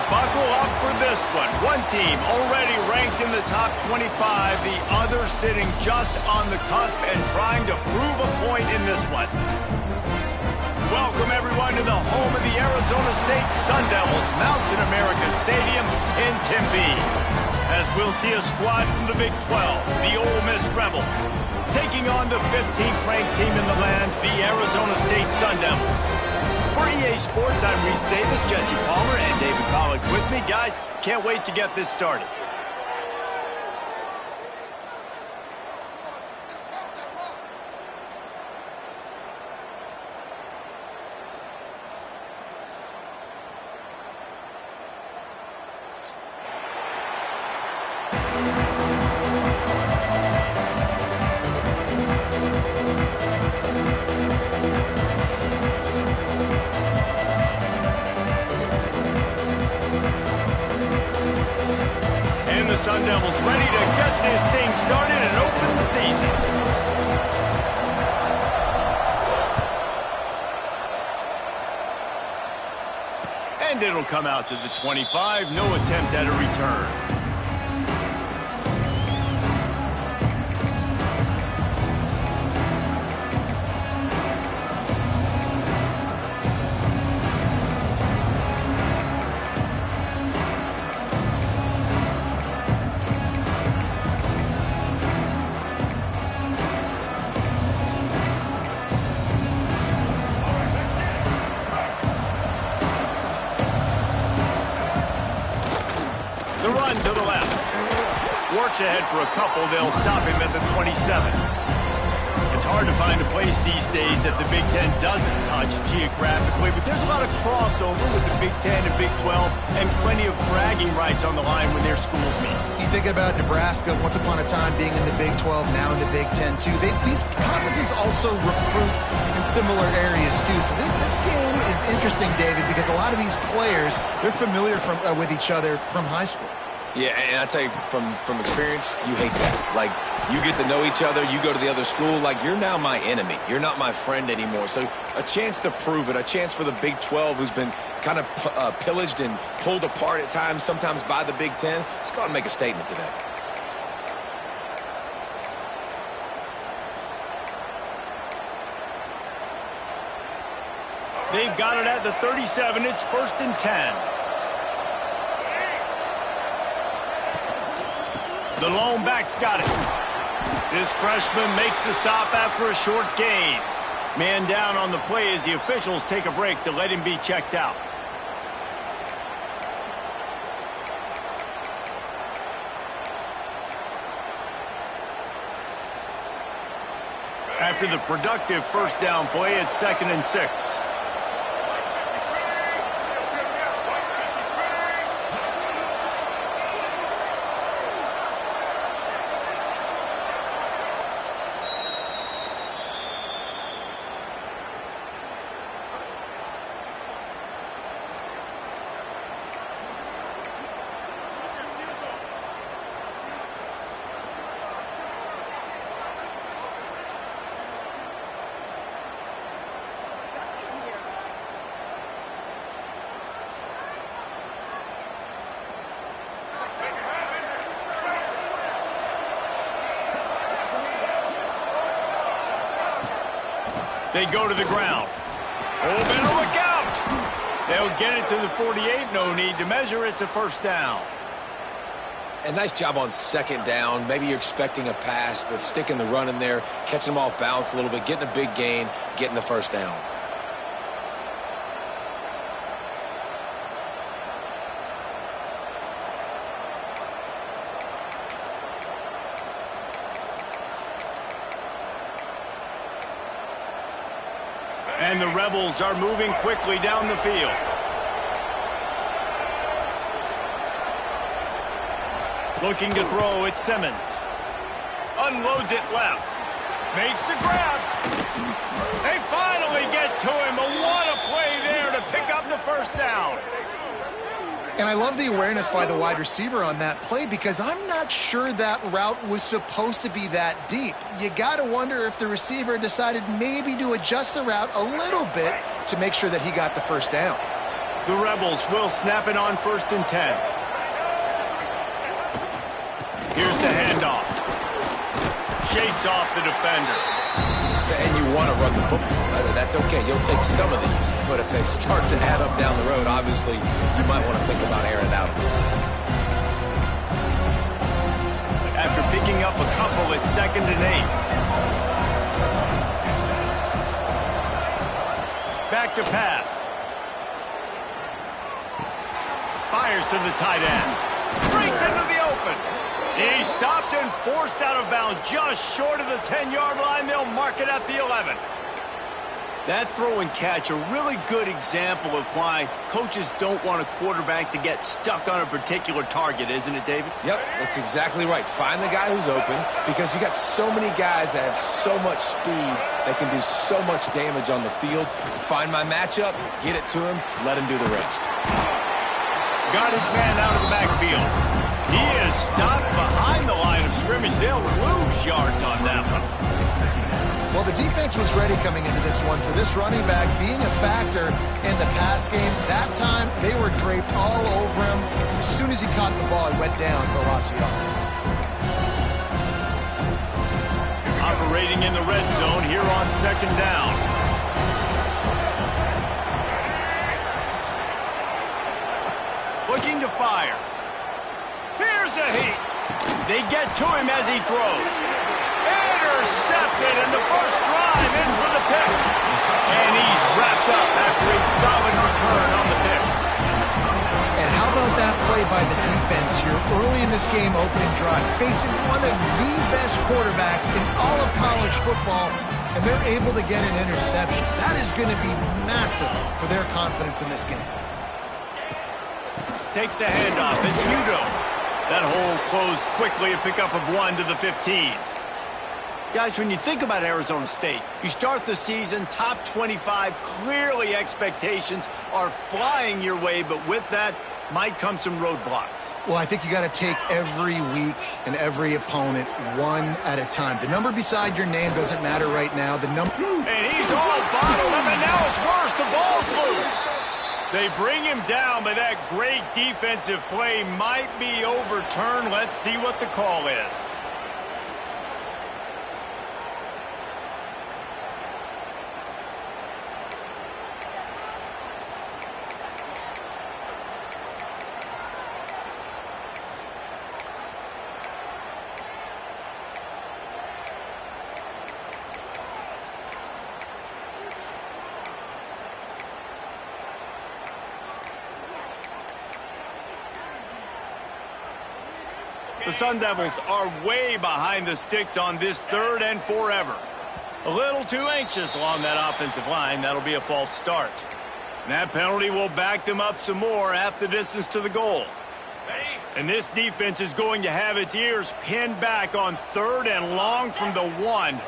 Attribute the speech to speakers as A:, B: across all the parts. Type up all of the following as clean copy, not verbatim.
A: Buckle up for this one. One team already ranked in the top 25, the other sitting just on the cusp and trying to prove a point in this one. Welcome, everyone, to the home of the Arizona State Sun Devils, Mountain America Stadium in Tempe. As we'll see a squad from the Big 12, the Ole Miss Rebels, taking on the 15th ranked team in the land, the Arizona State Sun Devils. For EA Sports, I'm Reese Davis, Jesse Palmer, and David Pollack with me. Guys, can't wait to get this started. Sun Devils ready to get this thing started and open the season. And it'll come out to the 25. No attempt at a return. The run to the left. Works ahead for a couple. They'll stop him at the 27. It's hard to find a place these days that the Big Ten doesn't touch geographically, but there's a lot of crossover with the Big Ten and Big 12 and plenty of bragging rights on the line when their schools meet.
B: You think about Nebraska, once upon a time being in the Big 12, now in the Big 10 too. These conferences also recruit in similar areas too. So this game is interesting, David, because a lot of these players, they're familiar with each other from high school.
C: Yeah, and I tell you, from experience, you hate that. Like, you get to know each other, you go to the other school, like, you're now my enemy. You're not my friend anymore. So a chance to prove it, a chance for the Big 12, who's been kind of pillaged and pulled apart at times, sometimes by the Big 10. Let's go out and make a statement today.
A: They've got it at the 37. It's 1st and 10. The lone back's got it. This freshman makes the stop after a short gain. Man down on the play as the officials take a break to let him be checked out. After the productive first down play, it's 2nd and 6. They go to the ground. Oh, better look out! They'll get it to the 48. No need to measure. It's a first down.
C: And nice job on 2nd down. Maybe you're expecting a pass, but sticking the run in there, catching them off balance a little bit, getting a big gain, getting the first down.
A: And the Rebels are moving quickly down the field. Looking to throw, it's Simmons. Unloads it left. Makes the grab. They finally get to him. But what a play there to pick up the first down.
B: And I love the awareness by the wide receiver on that play because I'm not sure that route was supposed to be that deep. You got to wonder if the receiver decided maybe to adjust the route a little bit to make sure that he got the first down.
A: The Rebels will snap it on 1st and 10. Here's the handoff. Shakes off the defender.
C: And you want to run the football. That's okay. You'll take some of these. But if they start to add up down the road, obviously, you might want to think about airing it out.
A: After picking up a couple, it's 2nd and 8. Back to pass. Fires to the tight end. Breaks into the open. He's stopped and forced out of bounds just short of the 10-yard line. They'll mark it at the 11. That throw and catch, a really good example of why coaches don't want a quarterback to get stuck on a particular target, isn't it, David?
C: Yep, that's exactly right. Find the guy who's open because you got so many guys that have so much speed that can do so much damage on the field. Find my matchup, get it to him, let him do the rest.
A: Got his man out of the backfield. He is stopped behind the line of scrimmage. They'll lose yards on that one.
B: Well, the defense was ready coming into this one for this running back being a factor in the pass game. That time, they were draped all over him. As soon as he caught the ball, he went down for a loss of yards.
A: Operating in the red zone here on 2nd down. Looking to fire. Here's a heat. They get to him as he throws. Intercepted, and the first drive ends with a pick. And he's wrapped up after a solid return on the pick.
B: And how about that play by the defense here early in this game, opening drive, facing one of the best quarterbacks in all of college football, and they're able to get an interception. That is going to be massive for their confidence in this game.
A: Takes the handoff. It's Udo. That hole closed quickly, a pickup of 1 to the 15. Guys, when you think about Arizona State, you start the season top 25. Clearly expectations are flying your way, but with that might come some roadblocks.
B: Well, I think you got to take every week and every opponent one at a time. The number beside your name doesn't matter right now. The number.
A: And he's all bottled up, and now it's worse. The ball's loose. They bring him down, but that great defensive play might be overturned. Let's see what the call is. The Sun Devils are way behind the sticks on this 3rd and forever. A little too anxious along that offensive line. That'll be a false start. And that penalty will back them up some more, half the distance to the goal. And this defense is going to have its ears pinned back on 3rd and long from the 1.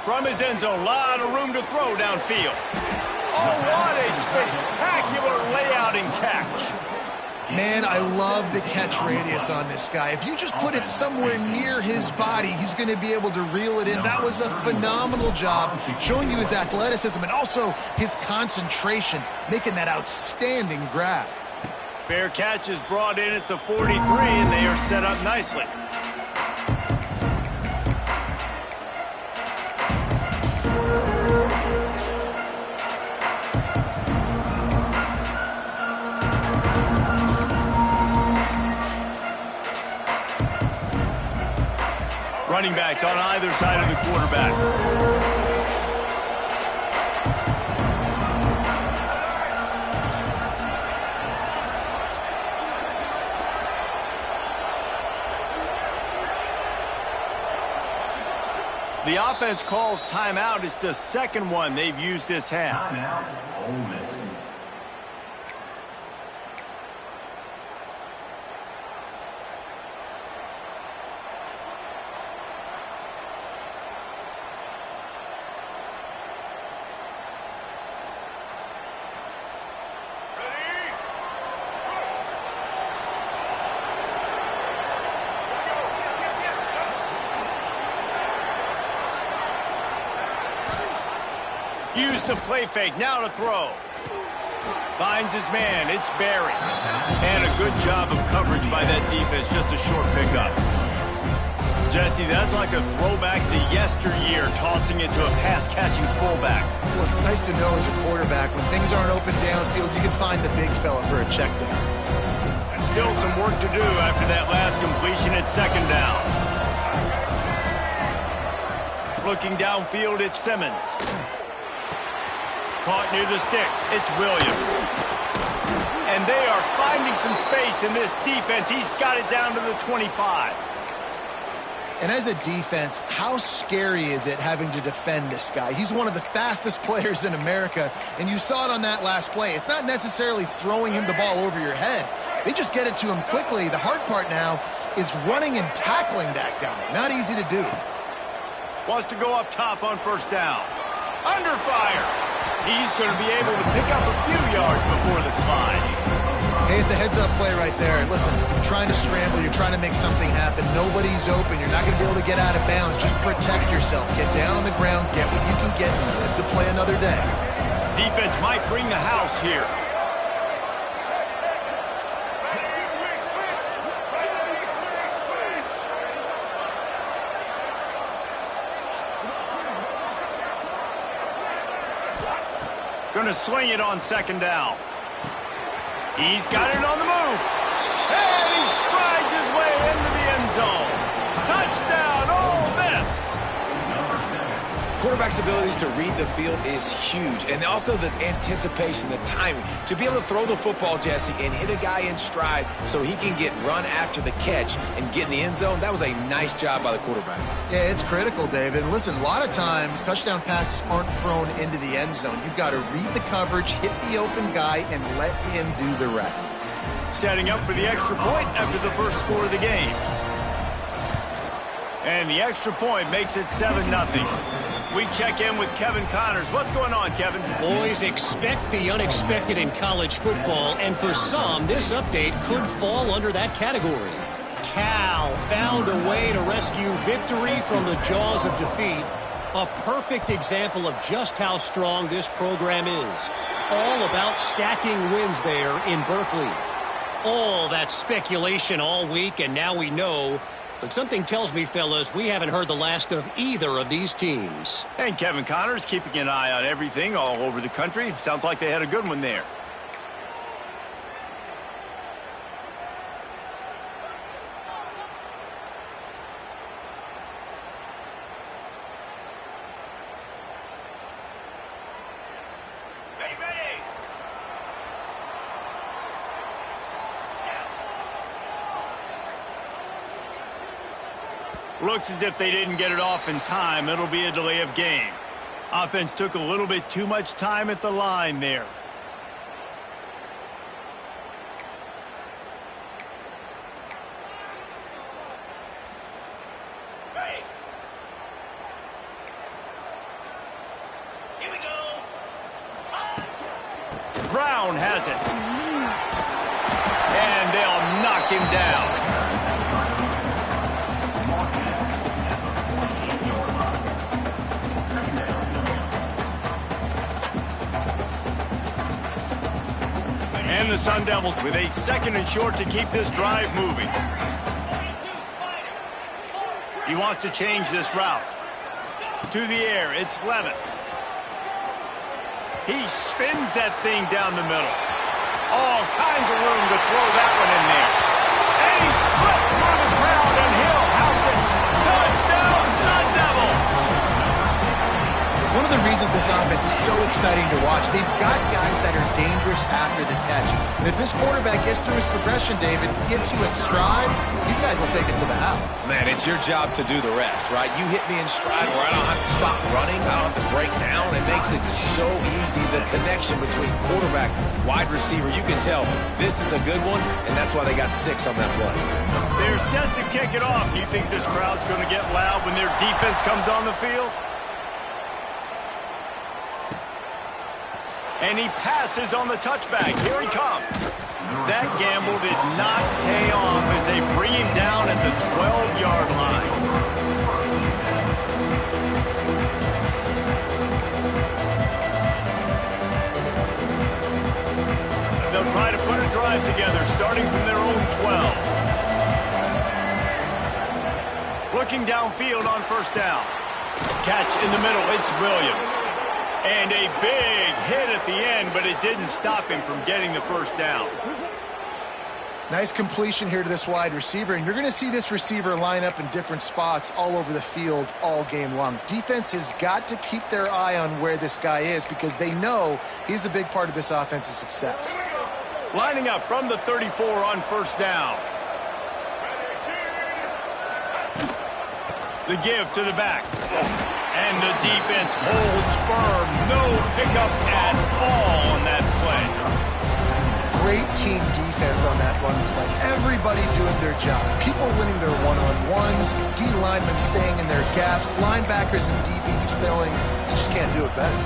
A: From his end zone, a lot of room to throw downfield. Oh, what a spectacular layout and catch.
B: Man, I love the catch radius on this guy. If you just put it somewhere near his body, he's going to be able to reel it in. That was a phenomenal job, showing you his athleticism and also his concentration, making that outstanding grab.
A: Fair catch is brought in at the 43, and they are set up nicely. Running backs on either side of the quarterback. The offense calls timeout. It's the second one they've used this half.
D: Timeout, Ole Miss.
A: Use the play fake, now to throw. Finds his man, it's Barry. And a good job of coverage by that defense, just a short pickup. Jesse, that's like a throwback to yesteryear, tossing it to a pass-catching fullback.
B: Well, it's nice to know as a quarterback, when things aren't open downfield, you can find the big fella for a check down.
A: And still some work to do after that last completion at second down. Looking downfield, it's Simmons. Caught near the sticks, it's Williams. And they are finding some space in this defense. He's got it down to the 25.
B: And as a defense, how scary is it having to defend this guy? He's one of the fastest players in America, and you saw it on that last play. It's not necessarily throwing him the ball over your head. They just get it to him quickly. The hard part now is running and tackling that guy. Not easy to do.
A: Wants to go up top on first down. Under fire. He's going to be able to pick up a few yards before the slide.
B: Hey, it's a heads-up play right there. Listen, you're trying to scramble. You're trying to make something happen. Nobody's open. You're not going to be able to get out of bounds. Just protect yourself. Get down on the ground. Get what you can get and live to play another day.
A: Defense might bring the house here. Going to swing it on second down. He's got it on the move. And he strides his way into the end zone. Touchdown, Ole Miss.
C: Quarterback's abilities to read the field is huge. And also the anticipation, the timing. To be able to throw the football, Jesse, and hit a guy in stride so he can get run after the catch and get in the end zone, that was a nice job by the quarterback.
B: Yeah, it's critical, David. Listen, a lot of times touchdown passes aren't thrown into the end zone. You've got to read the coverage, hit the open guy, and let him do the rest.
A: Setting up for the extra point after the first score of the game. And the extra point makes it 7-0. We check in with Kevin Connors. What's going on, Kevin?
D: Boys, expect the unexpected in college football, and for some, this update could fall under that category. Cal found a way to rescue victory from the jaws of defeat. A perfect example of just how strong this program is. All about stacking wins there in Berkeley. All that speculation all week, and now we know. But something tells me, fellas, we haven't heard the last of either of these teams.
A: And Kevin Connors keeping an eye on everything all over the country. Sounds like they had a good one there. Looks as if they didn't get it off in time. It'll be a delay of game. Offense took a little bit too much time at the line there. Hey. Here we go. Brown has it. And they'll knock him down. And the Sun Devils with a 2nd and short to keep this drive moving. He wants to change this route. To the air, it's Levitt. He spins that thing down the middle. All kinds of room to throw that one in there. And he slipped through the crowd and he'll house it. Touchdown, Sun Devils!
B: One of the reasons this offense is so exciting to watch, they've got guys that are dangerous after the catch. And if this quarterback gets through his progression, David, gets you in stride, these guys will take it to the house.
C: Man, it's your job to do the rest, right? You hit me in stride where I don't have to stop running, I don't have to break down. It makes it so easy, the connection between quarterback, wide receiver. You can tell this is a good one, and that's why they got 6 on that play.
A: They're set to kick it off. Do you think this crowd's going to get loud when their defense comes on the field? And he passes on the touchback. Here he comes. That gamble did not pay off as they bring him down at the 12-yard line. drive together, starting from their own 12. Looking downfield on first down. Catch in the middle, it's Williams. And a big hit at the end, but it didn't stop him from getting the first down.
B: Nice completion here to this wide receiver, and you're going to see this receiver line up in different spots all over the field all game long. Defense has got to keep their eye on where this guy is because they know he's a big part of this offense's success.
A: Lining up from the 34 on first down. The give to the back. And the defense holds firm. No pickup at all on that play.
B: Great team defense on that run play. Everybody doing their job. People winning their one-on-ones. D linemen staying in their gaps. Linebackers and DBs filling. You just can't do it better.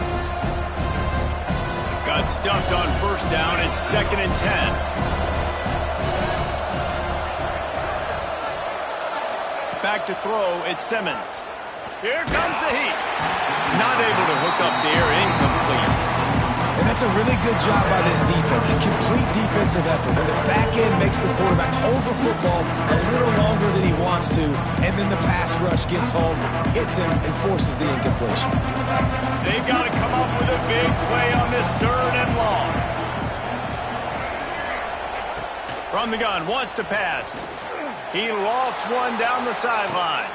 A: Got stuffed on first down. It's 2nd and 10. Back to throw, it's Simmons. Here comes the heat. Not able to hook up there, incomplete.
C: And that's a really good job by this defense. A complete defensive effort. When the back end makes the quarterback hold the football a little longer than he wants to, and then the pass rush gets home, hits him, and forces the incompletion.
A: They've got to come up with a big play on this 3rd and long. From the gun, wants to pass. He lofts one down the sideline.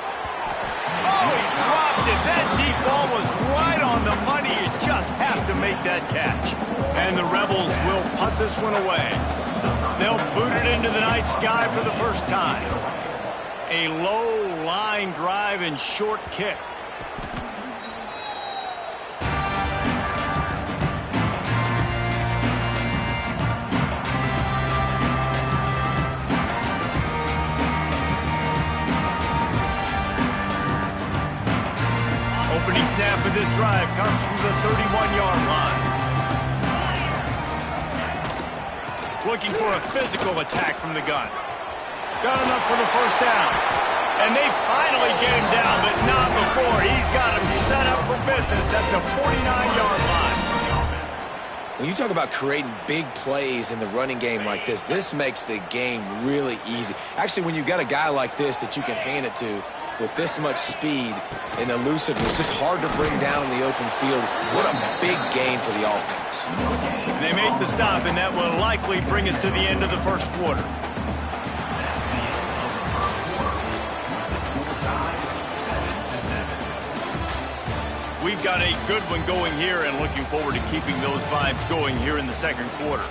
A: Oh, he dropped it. That deep ball was right on the money. You just have to make that catch. And the Rebels will punt this one away. They'll boot it into the night sky for the first time. A low line drive and short kick. Opening snap of this drive comes from the 31-yard line. Looking for a physical attack from the gun. Got enough for the first down. And they finally get him down, but not before. He's got him set up for business at the 49-yard line.
C: When you talk about creating big plays in the running game like this, this makes the game really easy. Actually, when you've got a guy like this that you can hand it to, with this much speed and elusiveness, just hard to bring down in the open field. What a big gain for the offense.
A: They make the stop, and that will likely bring us to the end of the first quarter. We've got a good one going here, and looking forward to keeping those vibes going here in the second quarter.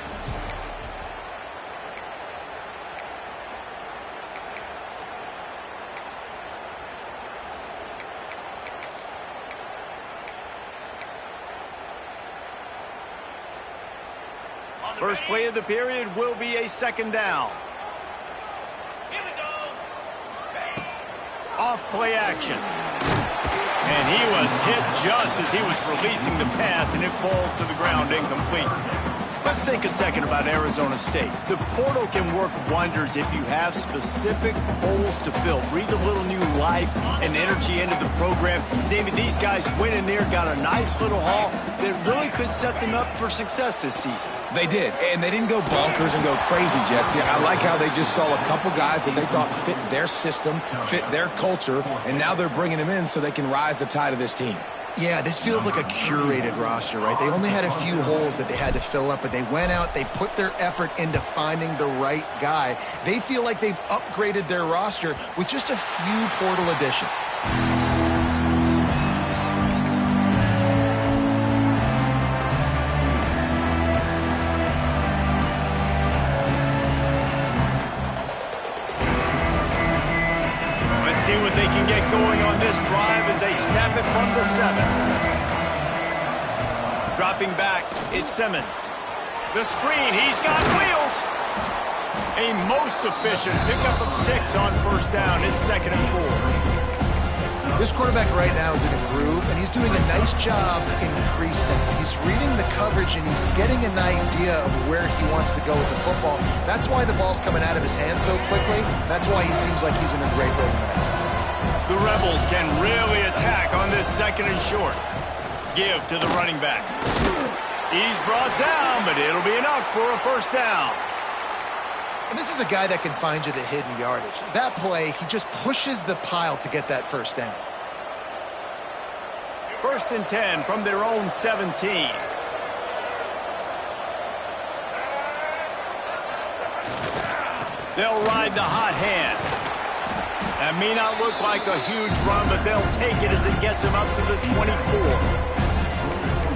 A: First play of the period will be a 2nd down. Here we go. Off play action. And he was hit just as he was releasing the pass, and it falls to the ground incomplete. Let's think a second about Arizona State. The portal can work wonders if you have specific holes to fill. Breathe a little new life and energy into the program. David, these guys went in there, got a nice little haul that really could set them up for success this season.
C: They did, and they didn't go bonkers and go crazy, Jesse. I like how they just saw a couple guys that they thought fit their system, fit their culture, and now they're bringing them in so they can rise the tide of this team.
B: Yeah, this feels like a curated roster, right? They only had a few holes that they had to fill up, but they went out, they put their effort into finding the right guy. They feel like they've upgraded their roster with just a few portal additions.
A: See what they can get going on this drive as they snap it from the 7. Dropping back, it's Simmons. The screen, he's got wheels. A most efficient pickup of 6 on first down. It's 2nd and 4.
B: This quarterback right now is in a groove, and he's doing a nice job increasing. He's reading the coverage, and he's getting an idea of where he wants to go with the football. That's why the ball's coming out of his hands so quickly. That's why he seems like he's in a great rhythm right now.
A: The Rebels can really attack on this 2nd and short. Give to the running back. He's brought down, but it'll be enough for a first down.
B: And this is a guy that can find you the hidden yardage. That play, he just pushes the pile to get that first down.
A: 1st and 10 from their own 17. They'll ride the hot hand. That may not look like a huge run, but they'll take it as it gets them up to the 24.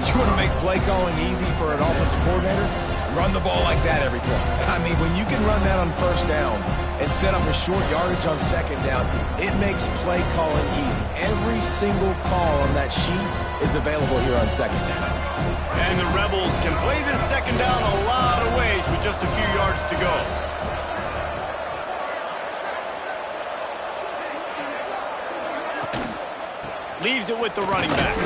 C: You want to make play calling easy for an offensive coordinator? Run the ball like that every play. I mean, when you can run that on 1st down and set up a short yardage on 2nd down, it makes play calling easy. Every single call on that sheet is available here on 2nd down.
A: And the Rebels can play this 2nd down a lot of ways with just a few yards to go. Leaves it with the running back.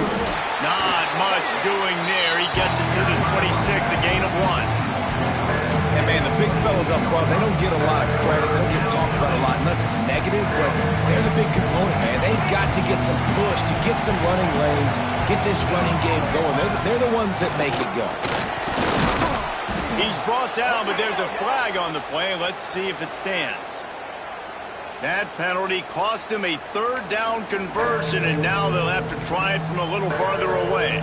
A: Not much doing there. He gets it to the 26, a gain of 1.
C: And, man, the big fellas up front, they don't get a lot of credit. They don't get talked about a lot unless it's negative, but they're the big component, man. They've got to get some push, to get some running lanes, get this running game going. They're the ones that make it go.
A: He's brought down, but there's a flag on the play. Let's see if it stands. That penalty cost him a 3rd down conversion, and now they'll have to try it from a little farther away.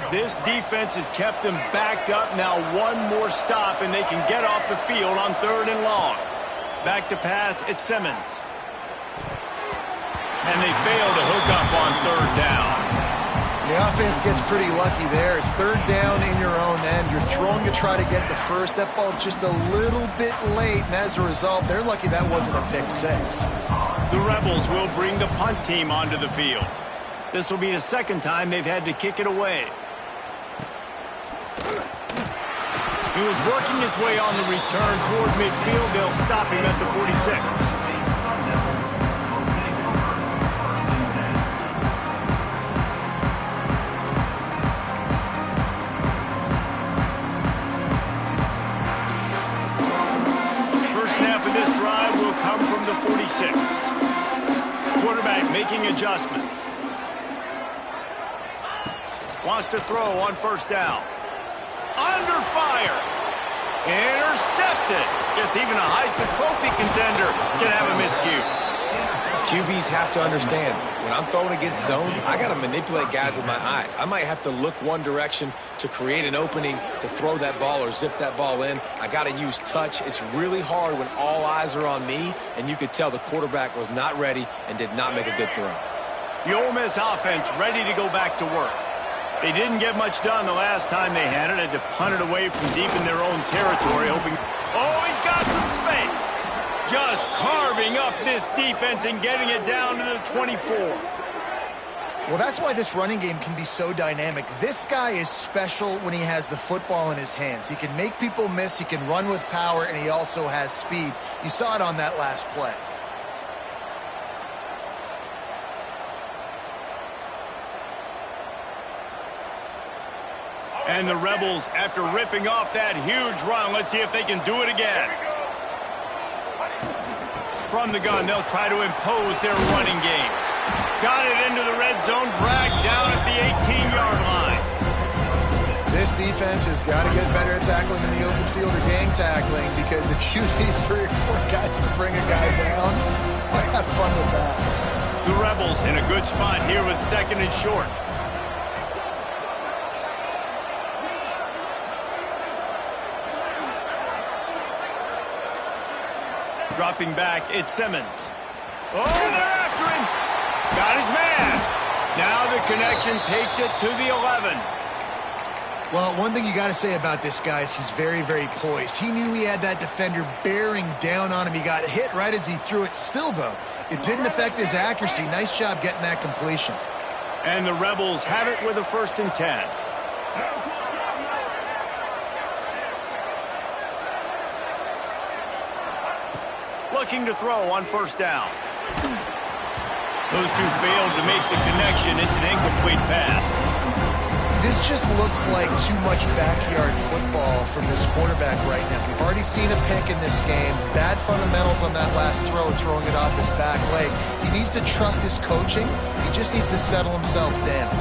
A: This defense has kept them backed up. Now one more stop, and they can get off the field on 3rd and long. Back to pass, it's Simmons. And they fail to hook up on 3rd down.
B: The offense gets pretty lucky there. 3rd down in your own end. You're throwing to try to get the first. That ball just a little bit late, and as a result, they're lucky that wasn't a pick 6.
A: The Rebels will bring the punt team onto the field. This will be the 2nd time they've had to kick it away. He was working his way on the return toward midfield. They'll stop him at the 46. From the 46. Quarterback making adjustments. Wants to throw on 1st down. Under fire. Intercepted. Guess even a Heisman Trophy contender can have a miscue.
C: QBs have to understand, when I'm throwing against zones, I got to manipulate guys with my eyes. I might have to look one direction to create an opening to throw that ball or zip that ball in. I got to use touch. It's really hard when all eyes are on me, and you could tell the quarterback was not ready and did not make a good throw.
A: The Ole Miss offense ready to go back to work. They didn't get much done the last time they had it. Had to punt it away from deep in their own territory, hoping... Oh, he's got some space. Just carving up this defense and getting it down to the 24.
B: Well, that's why this running game can be so dynamic. This guy is special when he has the football in his hands. He can make people miss, he can run with power, and he also has speed. You saw it on that last play.
A: And the Rebels, after ripping off that huge run, let's see if they can do it again. From the gun, they'll try to impose their running game. Got it into the red zone, dragged down at the 18-yard line.
B: This defense has got to get better at tackling in the open field or gang tackling, because if you need 3 or 4 guys to bring a guy down, have fun with that.
A: The Rebels in a good spot here with 2nd and short. Dropping back, it's Simmons. Oh, they're after him. Got his man. Now the connection takes it to the 11.
B: Well, one thing you got to say about this guy is he's very, very poised. He knew he had that defender bearing down on him. He got hit right as he threw it. Still, though, it didn't affect his accuracy. Nice job getting that completion.
A: And the Rebels have it with a 1st and 10. Looking to throw on 1st down. Those two failed to make the connection. It's an incomplete pass.
B: This just looks like too much backyard football from this quarterback right now. We've already seen a pick in this game. Bad fundamentals on that last throw, throwing it off his back leg. He needs to trust his coaching. He just needs to settle himself down.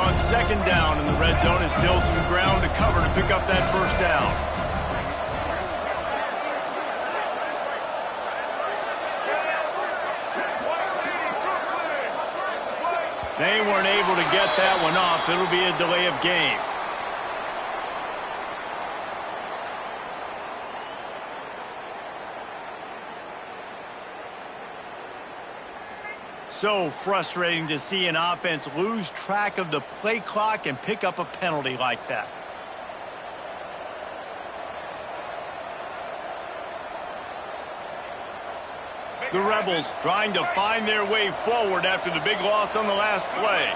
A: on second down in the red zone, and still some ground to cover to pick up that first down. They weren't able to get that one off. It'll be a delay of game. So frustrating to see an offense lose track of the play clock and pick up a penalty like that. The Rebels trying to find their way forward after the big loss on the last play.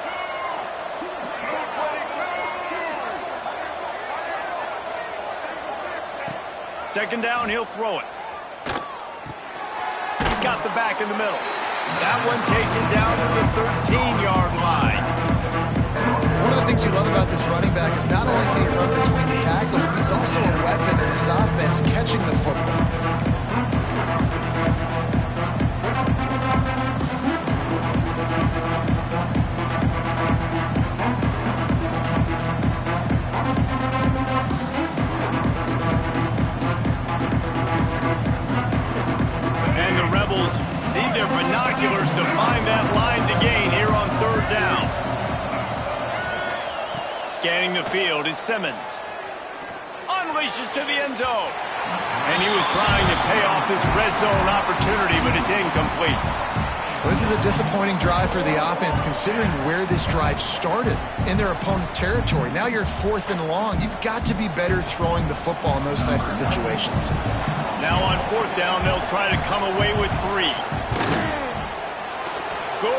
A: Second down, he'll throw it. He's got the back in the middle. That one takes him down to the 13-yard line.
B: One of the things you love about this running back is not only can he run between the tackles, but he's also a weapon in this offense catching the football.
A: Need their binoculars to find that line to gain here on third down. Scanning the field, it's Simmons. Unleashes to the end zone. And he was trying to pay off this red zone opportunity, but it's incomplete.
B: Well, this is a disappointing drive for the offense, considering where this drive started in their opponent territory. Now you're 4th and long. You've got to be better throwing the football in those types of situations.
A: Now on 4th down, they'll try to come away with 3. Good,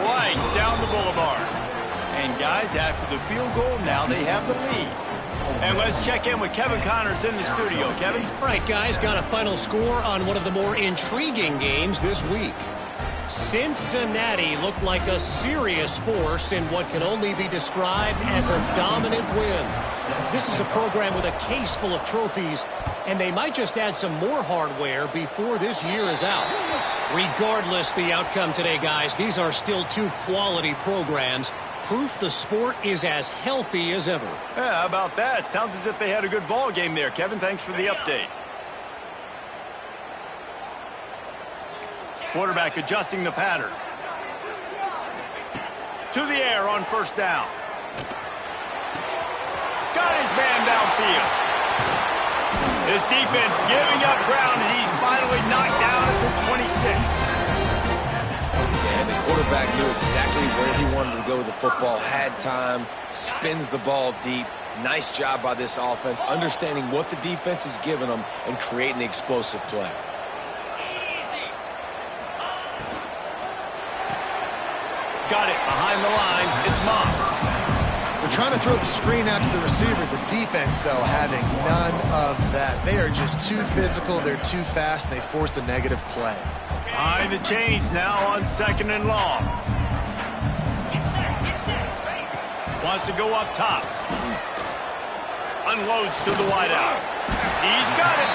A: right down the boulevard. And guys, after the field goal, now they have the lead. And let's check in with Kevin Connors in the studio. Kevin?
D: All right, guys, got a final score on one of the more intriguing games this week. Cincinnati looked like a serious force in what can only be described as a dominant win. This is a program with a case full of trophies, and they might just add some more hardware before this year is out. Regardless the outcome today, guys, these are still 2 quality programs. Proof the sport is as healthy as ever.
A: Yeah, how about that? Sounds as if they had a good ball game there. Kevin, thanks for the update. Quarterback adjusting the pattern. To the air on first down. Got his man downfield. This defense giving up ground as he's finally knocked down at the 26.
C: And the quarterback knew exactly where he wanted to go with the football, had time, spins the ball deep. Nice job by this offense, understanding what the defense is giving them and creating the explosive play.
A: Got it behind the line. It's Moss.
B: They're trying to throw the screen out to the receiver. The defense, though, having none of that. They are just too physical. They're too fast, and they force a negative play.
A: Behind the chains now on second and long. Wants to go up top. Unloads to the wideout. He's got it.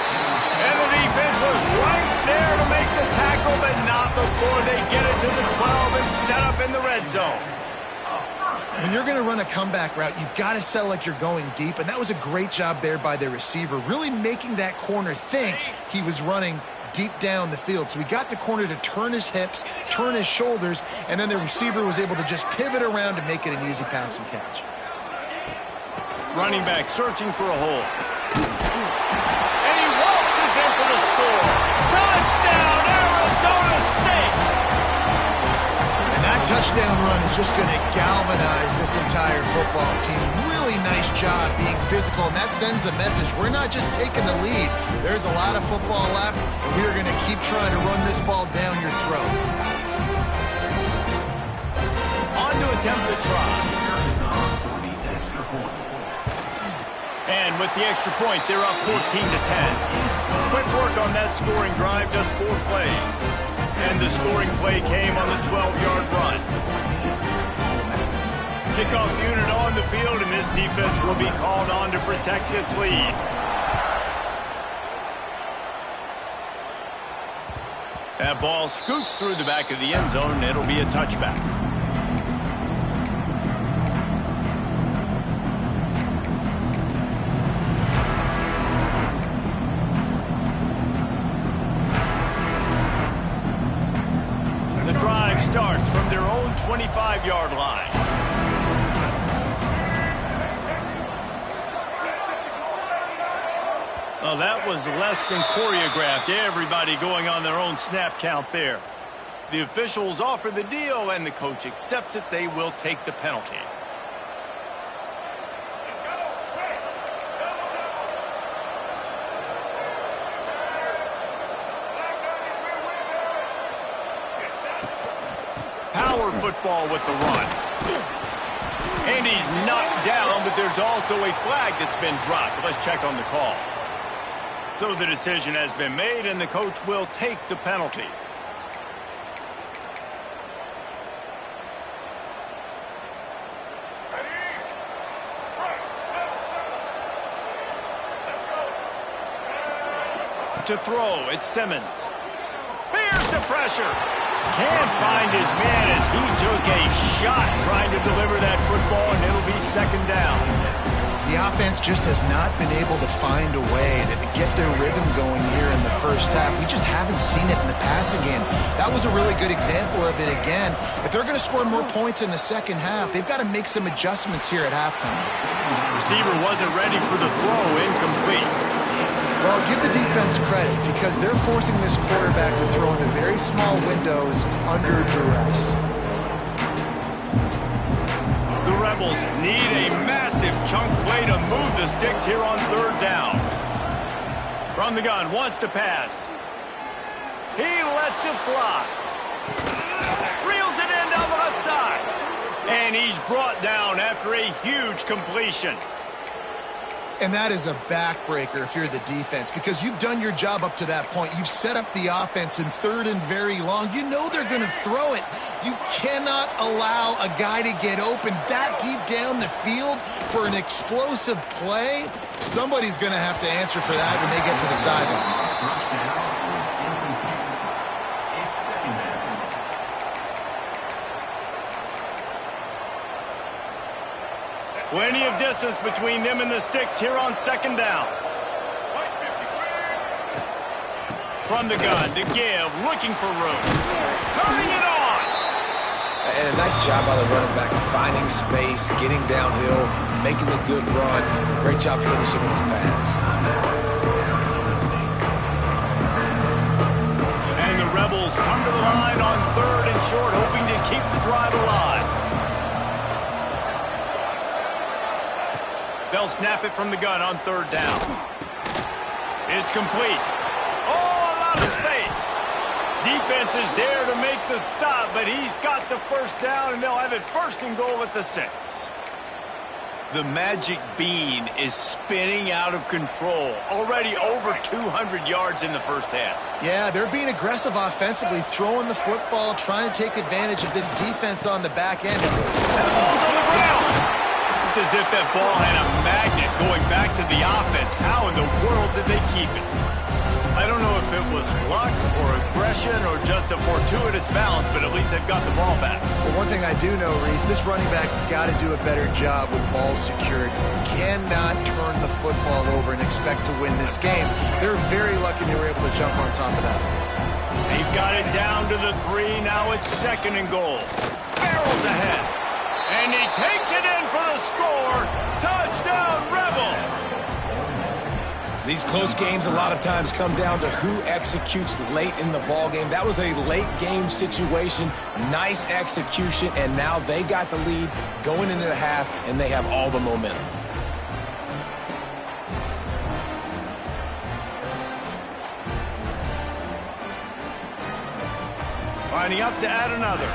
A: And the defense was right there to make the tackle, but not before they get it to the 12 and set up in the red zone.
B: When you're going to run a comeback route, you've got to sell like you're going deep, and that was a great job there by the receiver, really making that corner think he was running deep down the field. So we got the corner to turn his hips, turn his shoulders, and then the receiver was able to just pivot around to make it an easy pass and catch.
A: Running back searching for a hole. And he waltzes in for the score. Touchdown, Arizona State!
B: And that touchdown run is just going to galvanize this entire football team. Really nice job being physical, and that sends a message. We're not just taking the lead. There's a lot of football left, and we are going to keep trying to run this ball down your throat.
A: On to attempt the try. And with the extra point, they're up 14-10. Quick work on that scoring drive, just 4 plays. And the scoring play came on the 12-yard run. Kickoff unit on the field, and this defense will be called on to protect this lead. That ball scoots through the back of the end zone, and it'll be a touchback. 25-yard line. Well, that was less than choreographed. Everybody going on their own snap count there. The officials offer the deal, and the coach accepts it. They will take the penalty. Power football with the run. And he's knocked down, but there's also a flag that's been dropped. Let's check on the call. So the decision has been made, and the coach will take the penalty. To throw, it's Simmons. Here's the pressure. Can't find his man as he took a shot trying to deliver that football, and it'll be second down.
B: The offense just has not been able to find a way to get their rhythm going here in the first half. We just haven't seen it in the passing game. That was a really good example of it again. If they're going to score more points in the second half, they've got to make some adjustments here at halftime.
A: Receiver wasn't ready for the throw, incomplete.
B: Well, give the defense credit because they're forcing this quarterback to throw into very small windows under duress.
A: The Rebels need a massive chunk play to move the sticks here on third down. From the gun, wants to pass. He lets it fly. Reels it in down the left side. And he's brought down after a huge completion.
B: And that is a backbreaker if you're the defense because you've done your job up to that point. You've set up the offense in third and very long. You know they're going to throw it. You cannot allow a guy to get open that deep down the field for an explosive play. Somebody's going to have to answer for that when they get to the sidelines.
A: Plenty of distance between them and the sticks here on second down. From the gun to give, looking for room. Turning it on!
C: And a nice job by the running back, finding space, getting downhill, making the good run. Great job finishing with his pads.
A: And the Rebels come to the line on third and short, hoping to keep the drive alive. They'll snap it from the gun on third down. It's complete. Oh, a lot of space. Defense is there to make the stop, but he's got the first down, and they'll have it first and goal at the 6. The magic bean is spinning out of control. Already over 200 yards in the first half.
B: Yeah, they're being aggressive offensively, throwing the football, trying to take advantage of this defense on the back end.
A: And the ball's on the ground. It's as if that ball had a magnet going back to the offense. How in the world did they keep it? I don't know if it was luck or aggression or just a fortuitous balance, but at least they've got the ball back.
B: Well, one thing I do know, Reese, this running back's got to do a better job with ball security. Cannot turn the football over and expect to win this game. They're very lucky they were able to jump on top of that.
A: They've got it down to the 3. Now it's second and goal. Barrels ahead. And he takes it in for the score. Touchdown, Rebels!
C: These close games a lot of times come down to who executes late in the ball game. That was a late game situation. Nice execution, and now they got the lead going into the half, and they have all the momentum.
A: Lining up to add another.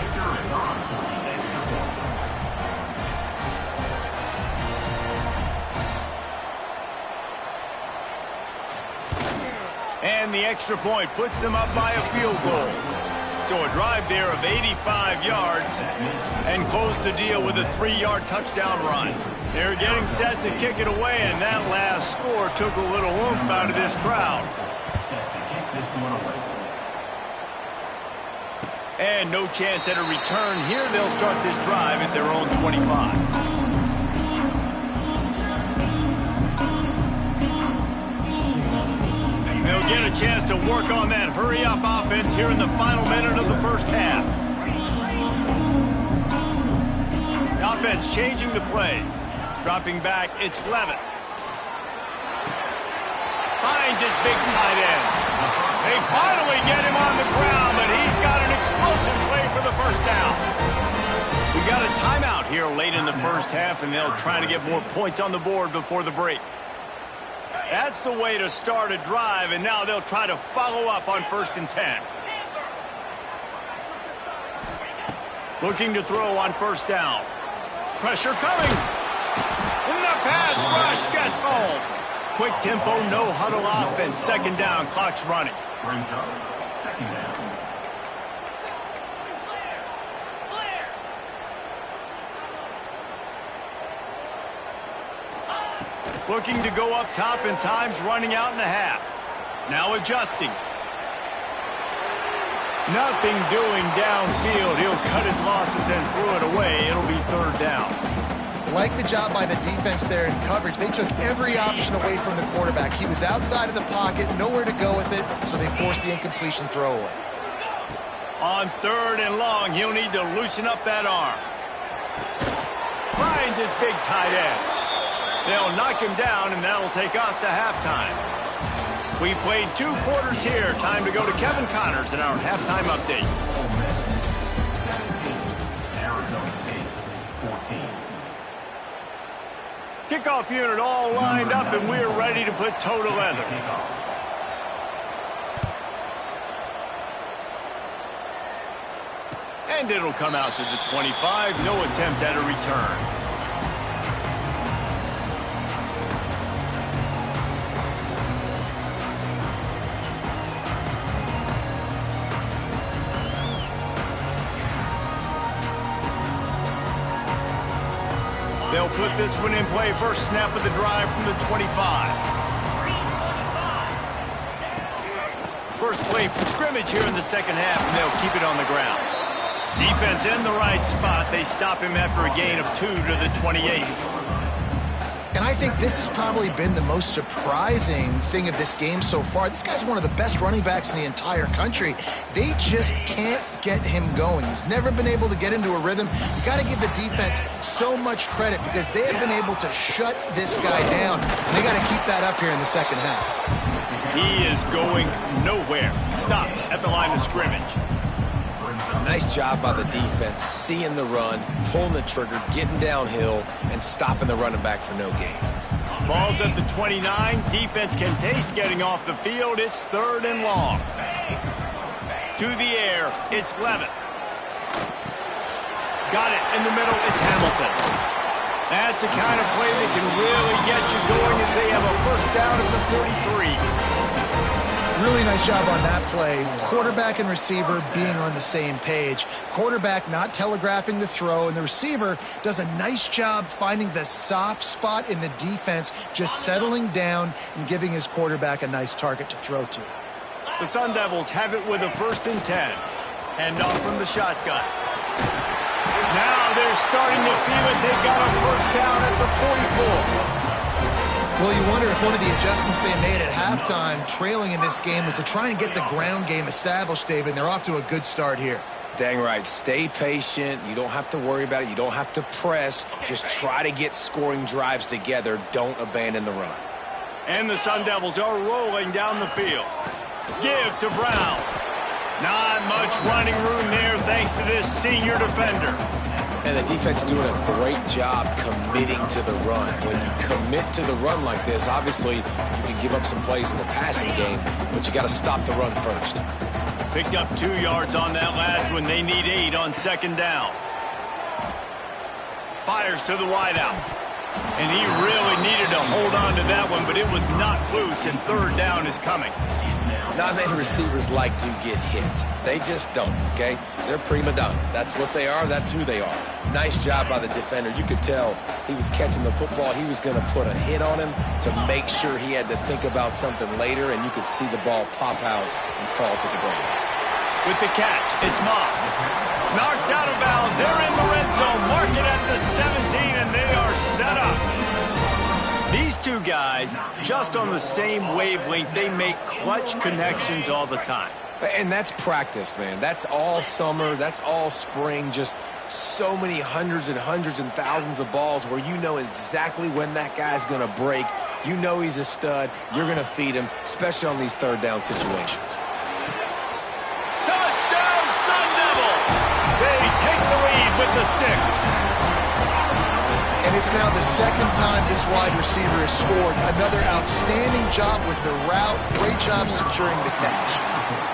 A: And the extra point puts them up by a field goal. So a drive there of 85 yards and close the deal with a 3-yard touchdown run. They're getting set to kick it away, and that last score took a little oomph out of this crowd. And no chance at a return here. They'll start this drive at their own 25. They'll get a chance to work on that hurry-up offense here in the final minute of the first half. Offense changing the play. Dropping back, it's Levitt. Finds his big tight end. They finally get him on the ground, but he's got an explosive play for the first down. We got a timeout here late in the first half, and they'll try to get more points on the board before the break. That's the way to start a drive, and now they'll try to follow up on 1st and 10. Looking to throw on 1st down. Pressure coming. And the pass rush gets home. Quick tempo, no huddle offense. 2nd down, clock's running.
E: Brings up 2nd down.
A: Looking to go up top, and time's running out in the half. Now adjusting. Nothing doing downfield. He'll cut his losses and throw it away. It'll be 3rd down.
B: Like the job by the defense there in coverage. They took every option away from the quarterback. He was outside of the pocket, nowhere to go with it, so they forced the incompletion throwaway.
A: On 3rd and long, he'll need to loosen up that arm. Finds his big tight end. They'll knock him down, and that'll take us to halftime. We played 2 quarters here. Time to go to Kevin Connors in our halftime update.
E: Arizona State 14.
A: Kickoff unit all lined up, and we're ready to put toe to leather. And it'll come out to the 25. No attempt at a return. They'll put this one in play. First snap of the drive from the 25. First play from scrimmage here in the 2nd half, and they'll keep it on the ground. Defense in the right spot. They stop him after a gain of 2 to the 28.
B: And I think this has probably been the most surprising thing of this game so far. This guy's one of the best running backs in the entire country. They just can't get him going. He's never been able to get into a rhythm. You got to give the defense so much credit because they have been able to shut this guy down. And they got to keep that up here in the 2nd half.
A: He is going nowhere. Stop at the line of scrimmage.
C: Nice job by the defense, seeing the run, pulling the trigger, getting downhill, and stopping the running back for no gain.
A: Ball's at the 29. Defense can taste getting off the field. It's 3rd and long. To the air, it's Levitt. Got it in the middle, it's Hamilton. That's the kind of play that can really get you going as they have a 1st down at the 43.
B: Really nice job on that play. Quarterback and receiver being on the same page. Quarterback not telegraphing the throw, and the receiver does a nice job finding the soft spot in the defense, just settling down and giving his quarterback a nice target to throw to.
A: The Sun Devils have it with a 1st and 10. Hand off from the shotgun. Now they're starting to feel it. They've got a 1st down at the 44.
B: Well, you wonder if one of the adjustments they made at halftime, trailing in this game, was to try and get the ground game established, David, and they're off to a good start here.
C: Dang right. Stay patient. You don't have to worry about it. You don't have to press. Just try to get scoring drives together. Don't abandon the run.
A: And the Sun Devils are rolling down the field. Give to Brown. Not much running room there thanks to this senior defender.
C: And the defense doing a great job committing to the run. When you commit to the run like this, obviously you can give up some plays in the passing game, but you got to stop the run first.
A: Picked up 2 yards on that last one. They need 8 on 2nd down. Fires to the wideout. And he really needed to hold on to that one, but it was not loose, and 3rd down is coming.
C: Not many receivers like to get hit. They just don't, okay? They're prima donnas. That's what they are. That's who they are. Nice job by the defender. You could tell he was catching the football. He was going to put a hit on him to make sure he had to think about something later, and you could see the ball pop out and fall to the ground.
A: With the catch, it's Moss. Knocked out of bounds. They're in the red zone. Mark it at the 17, and they are set up. These 2 guys, just on the same wavelength, they make clutch connections all the time.
C: And that's practice, man. That's all summer. That's all spring. Just so many hundreds and thousands of balls where you know exactly when that guy's going to break. You know he's a stud. You're going to feed him, especially on these third down situations.
A: Touchdown, Sun Devils! They take the lead with the 6.
B: And it's now the second time this wide receiver has scored. Another outstanding job with the route. Great job securing the catch.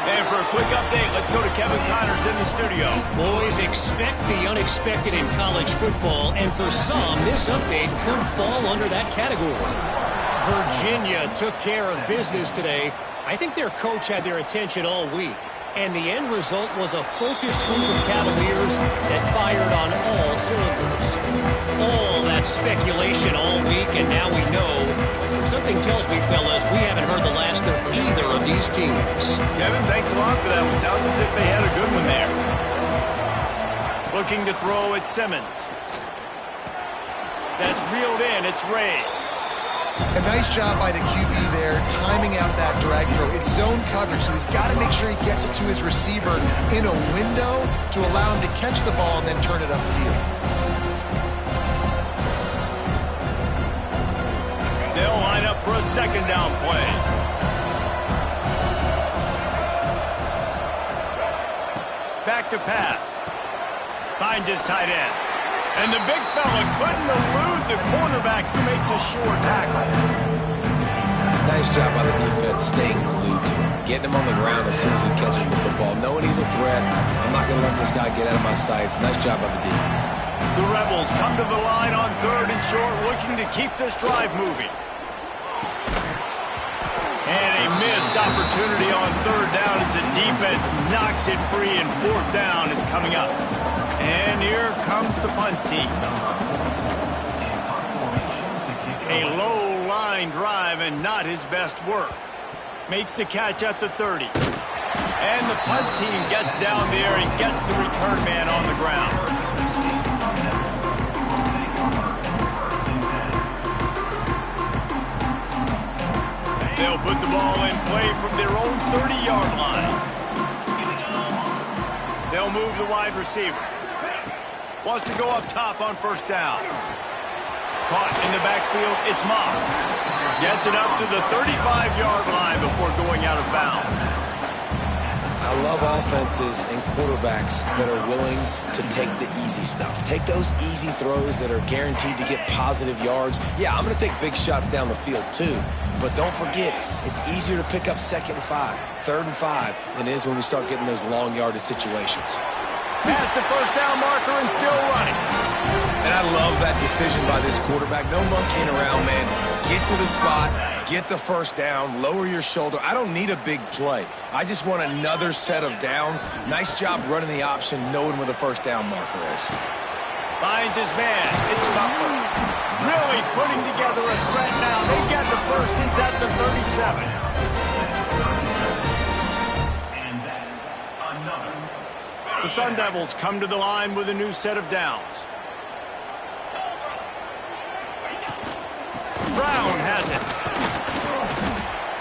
A: And for a quick update, let's go to Kevin Connors in the studio.
D: Boys, expect the unexpected in college football, and for some, this update could fall under that category. Virginia took care of business today. I think their coach had their attention all week, and the end result was a focused group of Cavaliers that fired on all cylinders. All that speculation all week, and now we know. Something tells me, fellas, we haven't heard the last of either of these teams.
A: Kevin, thanks a lot for that one. Sounds as if they had a good one there. Looking to throw at Simmons. That's reeled in. It's Ray.
B: A nice job by the QB there, timing out that drag throw. It's zone coverage, so he's got to make sure he gets it to his receiver in a window to allow him to catch the ball and then turn it upfield.
A: They'll line up for a second down play. Back to pass. Finds his tight end. And the big fella couldn't elude the cornerback who makes a sure tackle.
C: Nice job by the defense staying glued to him. Getting him on the ground as soon as he catches the football. Knowing he's a threat. I'm not going to let this guy get out of my sights. Nice job by the D.
A: The Rebels come to the line on 3rd and short, looking to keep this drive moving. And a missed opportunity on 3rd down as the defense knocks it free, and 4th down is coming up. And here comes the punt team. A low line drive and not his best work. Makes the catch at the 30. And the punt team gets down there and gets the return man on the ground. They'll put the ball in play from their own 30-yard line. They'll move the wide receiver. Wants to go up top on 1st down. Caught in the backfield, it's Moss. Gets it up to the 35-yard line before going out of bounds.
C: I love offenses and quarterbacks that are willing to take the easy stuff. Take those easy throws that are guaranteed to get positive yards. Yeah, I'm going to take big shots down the field too. But don't forget, it's easier to pick up 2nd and 5, 3rd and 5 than it is when we start getting those long yardage situations.
A: Past the 1st down marker and still running.
C: And I love that decision by this quarterback. No monkeying around, man. Get to the spot, get the 1st down, lower your shoulder. I don't need a big play. I just want another set of downs. Nice job running the option, knowing where the 1st down marker is.
A: Finds his man. It's Butler. Really putting together a threat now. They get the 1st. It's at the 37.
E: And that's another.
A: The Sun Devils come to the line with a new set of downs. Brown has it.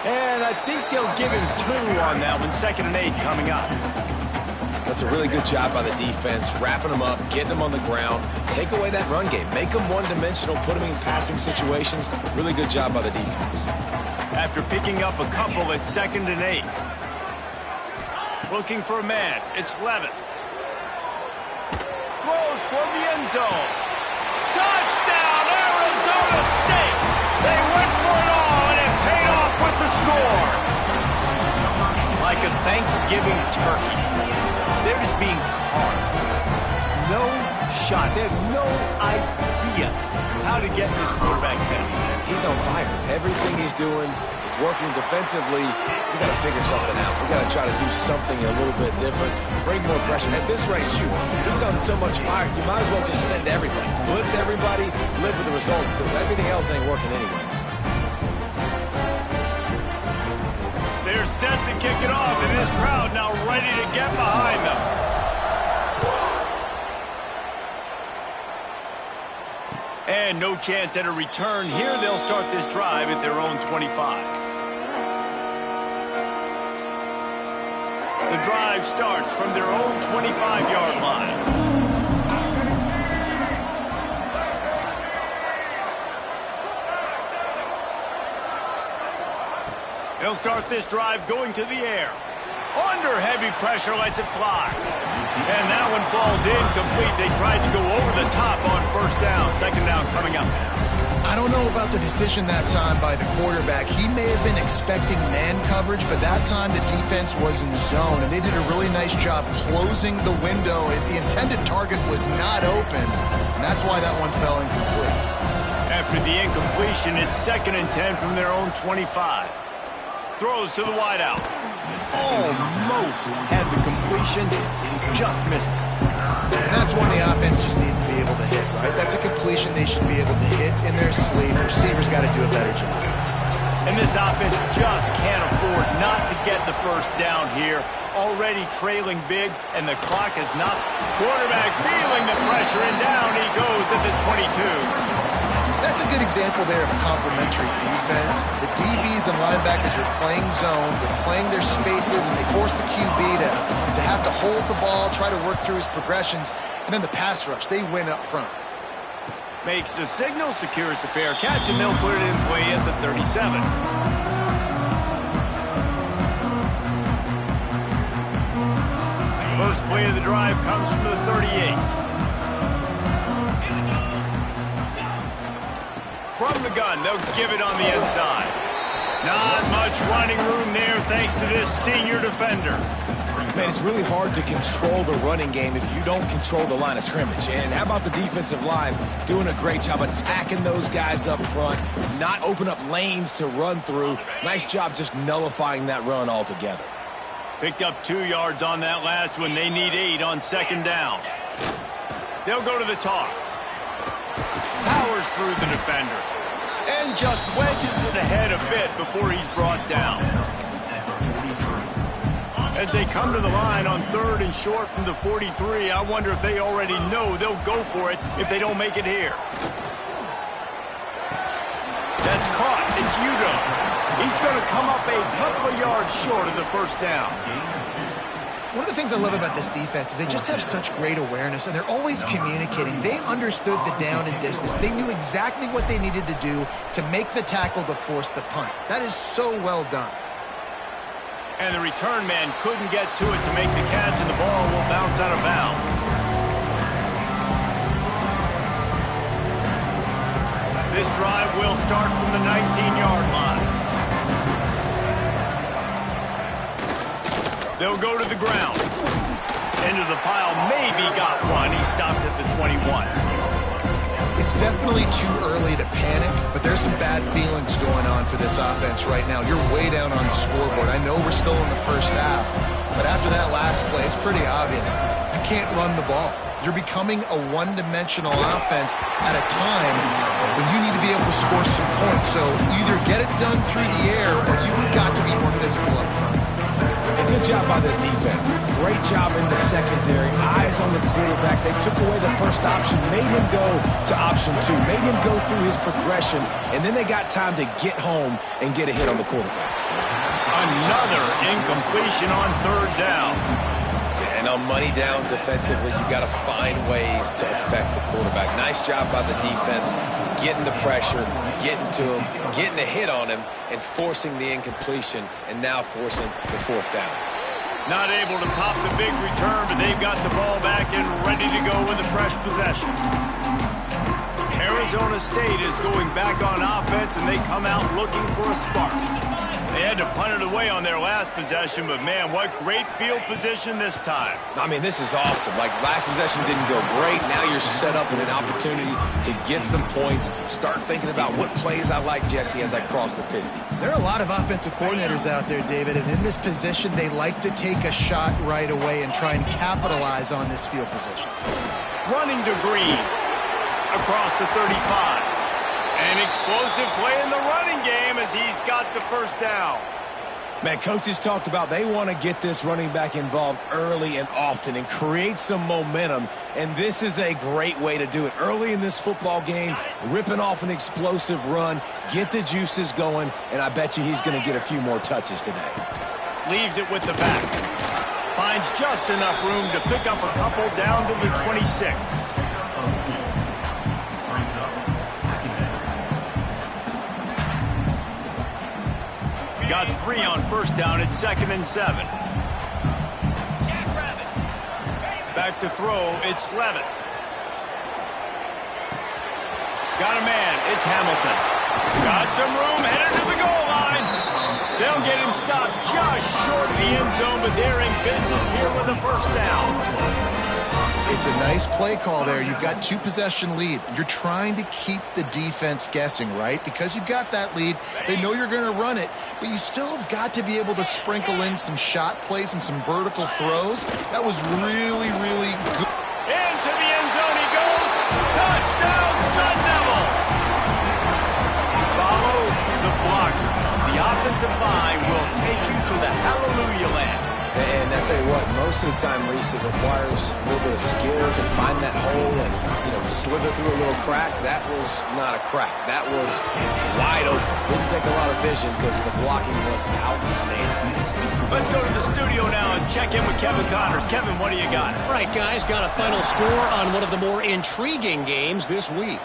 A: And I think they'll give him 2 on that one. 2nd and 8 coming up.
C: That's a really good job by the defense, wrapping them up, getting them on the ground. Take away that run game. Make them one-dimensional, put them in passing situations. Really good job by the defense.
A: After picking up a couple at 2nd and 8. Looking for a man. It's Levitt. Throws for the end zone. Touchdown, Arizona State! They went for it all, and it paid off with the score. Like a Thanksgiving turkey. They're just being carved. No shot. They have no idea how to get in this quarterback's head.
C: He's on fire. Everything he's doing is working defensively. We got to figure something out. We got to try to do something a little bit different. Bring more pressure. At this rate, shoot, he's on so much fire, you might as well just send everybody. Blitz everybody, live with the results, because everything else ain't working anyways.
A: They're set to kick it off, and this crowd now ready to get behind them. And no chance at a return here. They'll start this drive at their own 25. The drive starts from their own 25-yard line. They'll start this drive going to the air. Under heavy pressure, lets it fly. And that one falls incomplete. They tried to go over the top on first down. Second down coming up.
B: I don't know about the decision that time by the quarterback. He may have been expecting man coverage, but that time the defense was in zone, and they did a really nice job closing the window. The intended target was not open, and that's why that one fell incomplete.
A: After the incompletion, it's 2nd and 10 from their own 25. Throws to the wideout. Almost had the completion, just missed it.
B: And that's one the offense just needs to be able to hit, right? That's a completion they should be able to hit in their sleep. Receivers got to do a better job.
A: And this offense just can't afford not to get the first down here. Already trailing big, and the clock is not. Quarterback feeling the pressure, and down he goes at the 22.
B: That's a good example there of a complementary defense. The DBs and linebackers are playing zone, they're playing their spaces, and they force the QB to have to hold the ball, try to work through his progressions, and then the pass rush, they win up front.
A: Makes the signal, secures the fair catch, and they'll put it in play at the 37. First play of the drive comes from the 38. From the gun, they'll give it on the inside. Not much running room there thanks to this senior defender.
C: Man, it's really hard to control the running game if you don't control the line of scrimmage. And how about the defensive line doing a great job attacking those guys up front, not open up lanes to run through. Nice job just nullifying that run altogether.
A: Picked up 2 yards on that last one. They need 8 on second down. They'll go to the toss. Powers through the defender. And just wedges it ahead a bit before he's brought down. As they come to the line on 3rd and short from the 43, I wonder if they already know they'll go for it if they don't make it here. That's caught. It's Udo. He's going to come up a couple of yards short of the first down.
B: One of the things I love about this defense is they just have such great awareness, and they're always communicating. They understood the down and distance. They knew exactly what they needed to do to make the tackle to force the punt. That is so well done.
A: And the return man couldn't get to it to make the catch, and the ball will bounce out of bounds. This drive will start from the 19-yard line. They'll go to the ground. Into the pile, maybe got one. He stopped at the 21.
B: It's definitely too early to panic, but there's some bad feelings going on for this offense right now. You're way down on the scoreboard. I know we're still in the first half, but after that last play, it's pretty obvious. You can't run the ball. You're becoming a one-dimensional offense at a time when you need to be able to score some points. So either get it done through the air or you've got to be more physical up front.
C: A good job by this defense. Great job in the secondary. Eyes on the quarterback. They took away the first option, made him go to option 2, made him go through his progression, and then they got time to get home and get a hit on the quarterback.
A: Another incompletion on 3rd down.
C: And on money down defensively, you got to find ways to affect the quarterback. Nice job by the defense, getting the pressure, getting to him, getting a hit on him, and forcing the incompletion, and now forcing the 4th down.
A: Not able to pop the big return, but they've got the ball back and ready to go with a fresh possession. Arizona State is going back on offense, and they come out looking for a spark. They had to punt it away on their last possession, but man, what great field position this time.
C: I mean, this is awesome. Like, last possession didn't go great. Now you're set up with an opportunity to get some points. Start thinking about what plays I like, Jesse, as I cross the 50.
B: There are a lot of offensive coordinators out there, David, and in this position, they like to take a shot right away and try and capitalize on this field position.
A: Running to Green across the 35. An explosive play in the running game as he's got the first down.
C: Man, coaches talked about they want to get this running back involved early and often and create some momentum, and this is a great way to do it. Early in this football game, ripping off an explosive run, get the juices going, and I bet you he's going to get a few more touches today.
A: Leaves it with the back. finds just enough room to pick up a couple down to the 26. Got 3 on first down at 2nd and 7. Back to throw, it's Levitt. Got a man, it's Hamilton. Got some room, headed to the goal line. They'll get him stopped just short of the end zone, but they're in business here with a first down.
B: It's a nice play call there. You've got 2-possession lead. You're trying to keep the defense guessing, right? Because you've got that lead, they know you're going to run it, but you still have got to be able to sprinkle in some shot plays and some vertical throws. That was really, really good.
A: Into the end zone he goes. Touchdown, Sun Devils. Follow the blocker. The offensive line will take you to the hallelujah land.
C: And I tell you what, most of the time, Reese, it requires a little bit of skill to find that hole and, slither through a little crack. That was not a crack. That was wide open. Didn't take a lot of vision because the blocking was outstanding.
A: Let's go to the studio now and check in with Kevin Connors. Kevin, what do you got?
D: All right, guys, got a final score on one of the more intriguing games this week.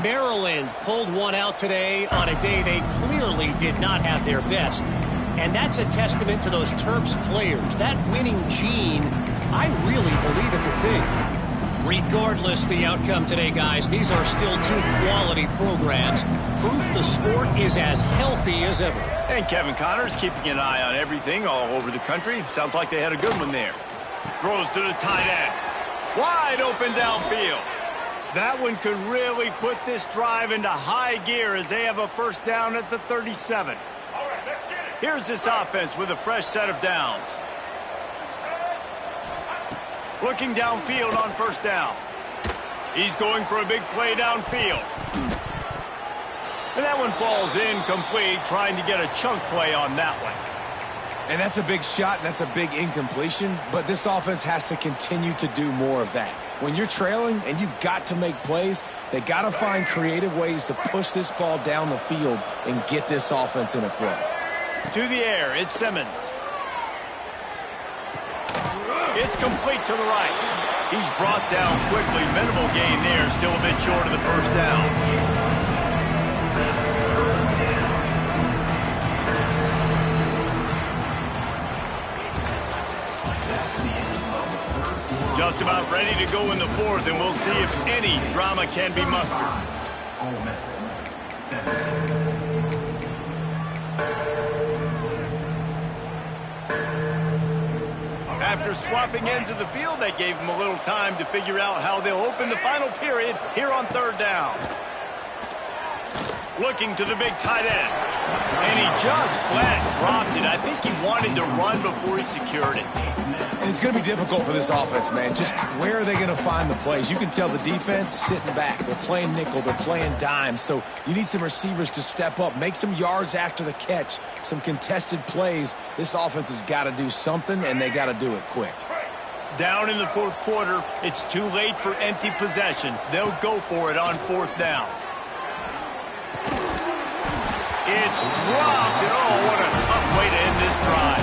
D: Maryland pulled one out today on a day they clearly did not have their best. And that's a testament to those Terps players. That winning gene, I really believe it's a thing. Regardless the outcome today, guys, these are still 2 quality programs. Proof the sport is as healthy as ever.
A: And Kevin Connors keeping an eye on everything all over the country. Sounds like they had a good one there. Throws to the tight end. Wide open downfield. That one could really put this drive into high gear as they have a first down at the 37. Here's this offense with a fresh set of downs. Looking downfield on first down. He's going for a big play downfield. And that one falls incomplete, trying to get a chunk play on that one.
C: And that's a big shot, and that's a big incompletion, but this offense has to continue to do more of that. When you're trailing and you've got to make plays, they got to find creative ways to push this ball down the field and get this offense in a flow.
A: To the air, it's Simmons. It's complete to the right. He's brought down quickly. Minimal gain there, still a bit short of the first down. Just about ready to go in the 4th, and we'll see if any drama can be mustered. After swapping ends of the field, that gave them a little time to figure out how they'll open the final period here on 3rd down. Looking to the big tight end. And he just flat dropped it. I think he wanted to run before he secured it.
C: And it's going to be difficult for this offense, man. Just where are they going to find the plays? You can tell the defense sitting back. They're playing nickel. They're playing dime. So you need some receivers to step up, make some yards after the catch, some contested plays. This offense has got to do something, and they got to do it quick.
A: Down in the 4th quarter, it's too late for empty possessions. They'll go for it on 4th down. It's dropped, and oh, what a tough way to end this drive.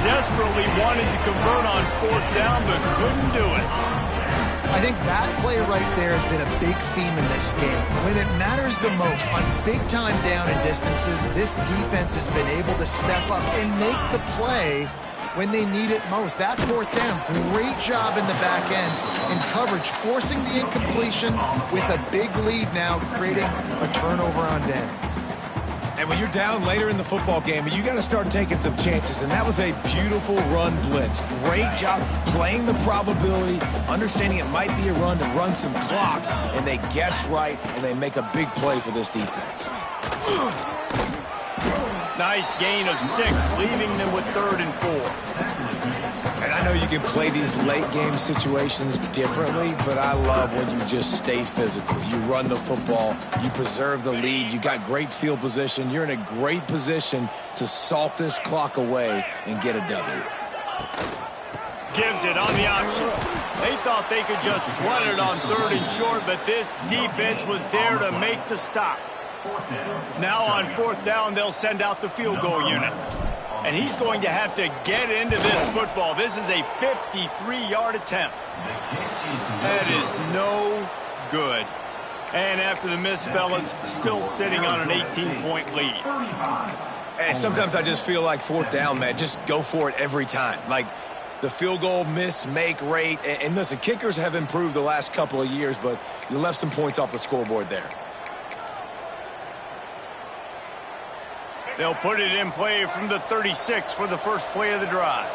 A: Desperately wanted to convert on 4th down, but couldn't do it.
B: I think that play right there has been a big theme in this game. When it matters the most, on big-time down and distances, this defense has been able to step up and make the play when they need it most. That 4th down, great job in the back end in coverage, forcing the incompletion with a big lead now, creating a turnover on downs.
C: And when you're down later in the football game, you got to start taking some chances. And that was a beautiful run blitz. Great job playing the probability, understanding it might be a run to run some clock. And they guess right, and they make a big play for this defense.
A: Nice gain of 6, leaving them with 3rd and 4.
C: And I know you can play these late game situations differently, but I love when you just stay physical. You run the football, you preserve the lead, you got great field position, you're in a great position to salt this clock away and get a W.
A: Gives it on the option. They thought they could just run it on 3rd and short, but this defense was there to make the stop. Now on 4th down, they'll send out the field goal unit. And he's going to have to get into this football. This is a 53-yard attempt. That is no good. And after the miss, fellas, still sitting on an 18-point lead.
C: And sometimes I just feel like fourth down, man. Just go for it every time. Like the field goal miss-make rate. And listen, kickers have improved the last couple of years, but you left some points off the scoreboard there.
A: They'll put it in play from the 36 for the first play of the drive.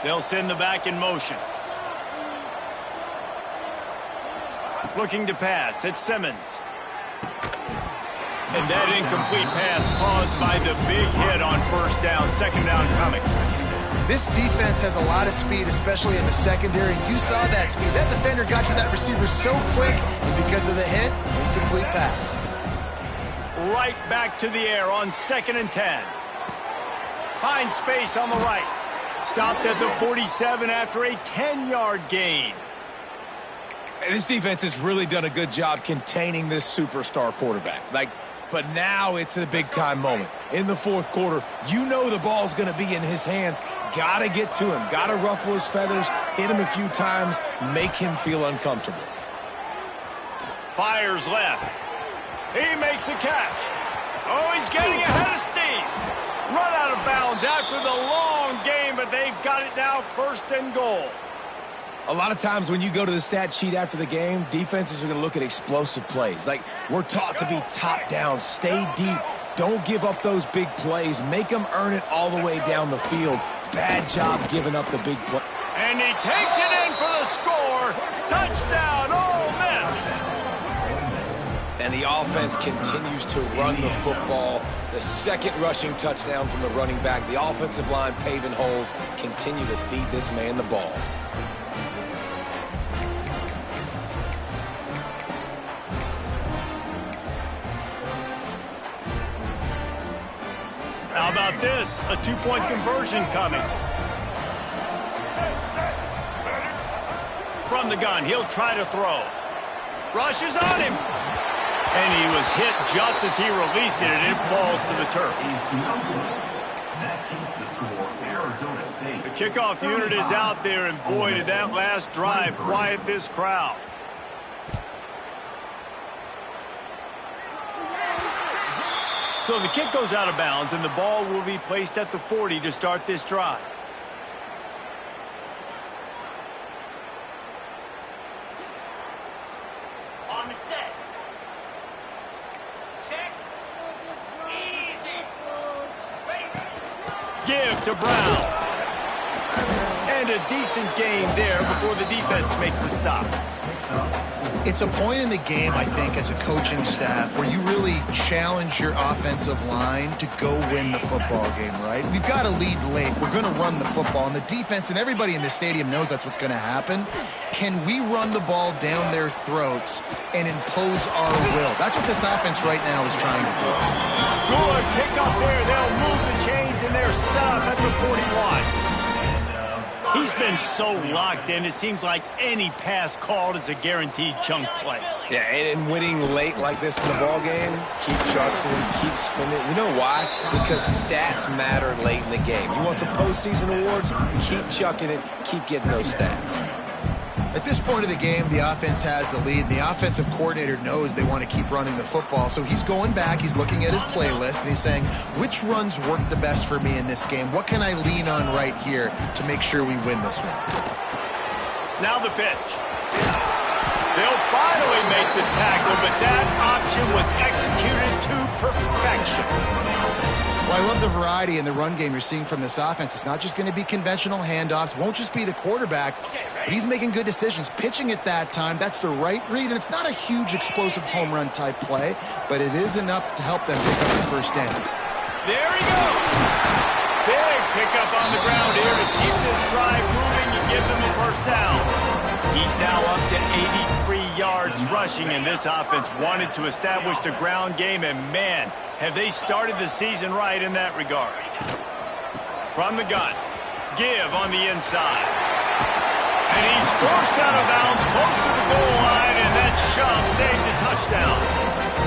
A: They'll send the back in motion. Looking to pass. It's Simmons. And that incomplete pass caused by the big hit on first down. Second down coming.
B: This defense has a lot of speed, especially in the secondary. You saw that speed. That defender got to that receiver so quick, and because of the hit, incomplete pass.
A: Right back to the air on 2nd and 10. Finds space on the right. Stopped at the 47 after a 10-yard gain.
C: This defense has really done a good job containing this superstar quarterback. But now it's the big-time moment. In the fourth quarter, you know the ball's going to be in his hands. Got to get to him. Got to ruffle his feathers, hit him a few times, make him feel uncomfortable.
A: Fires left. He makes a catch. Oh, he's getting ahead of steam. Run out of bounds after the long game, but they've got it now 1st and goal.
C: A lot of times when you go to the stat sheet after the game, defenses are going to look at explosive plays. Like, we're taught to be top down, stay deep, don't give up those big plays, make them earn it all the way down the field. Bad job giving up the big play.
A: And he takes it in for the score. Touchdown, Ole Miss.
C: And the offense continues to run the football. The second rushing touchdown from the running back. The offensive line paving holes. Continue to feed this man the ball.
A: How about this? A 2-point conversion coming. From the gun, he'll try to throw. Rushes on him. And he was hit just as he released it, and it falls to the turf. The kickoff unit is out there, and boy, did that last drive quiet this crowd. So the kick goes out of bounds, and the ball will be placed at the 40 to start this drive.
F: On the set. Check. Easy. Ready.
A: Give to Brown. And a decent game there before the defense makes the stop.
B: It's a point in the game, I think, as a coaching staff where you really challenge your offensive line to go win the football game, right? We've got to lead late. We're going to run the football, and the defense and everybody in the stadium knows that's what's going to happen. Can we run the ball down their throats and impose our will? That's what this offense right now is trying to do.
A: Good pick up there. They'll move the chains, and they're set up at the 41. He's been so locked in, it seems like any pass called is a guaranteed chunk play.
C: Yeah, and winning late like this in the ball game, keep trusting, keep spinning. You know why? Because stats matter late in the game. You want some postseason awards? Keep chucking it, keep getting those stats.
B: At this point of the game, the offense has the lead. The offensive coordinator knows they want to keep running the football. So he's going back, he's looking at his playlist, and he's saying, which runs work the best for me in this game? What can I lean on right here to make sure we win this one?
A: Now the pitch. They'll finally make the tackle, but that option was executed to perfection.
B: Well, I love the variety in the run game you're seeing from this offense. It's not just going to be conventional handoffs. Won't just be the quarterback, but he's making good decisions. Pitching at that time, that's the right read. And it's not a huge explosive home run type play, but it is enough to help them pick up the first down.
A: There he goes. Big pickup on the ground here to keep this drive moving and give them a first down. He's now up to 83 yards rushing, and this offense wanted to establish the ground game, and man, have they started the season right in that regard. From the gun, give on the inside. And he's forced out of bounds close to the goal line, and that shove saved the touchdown.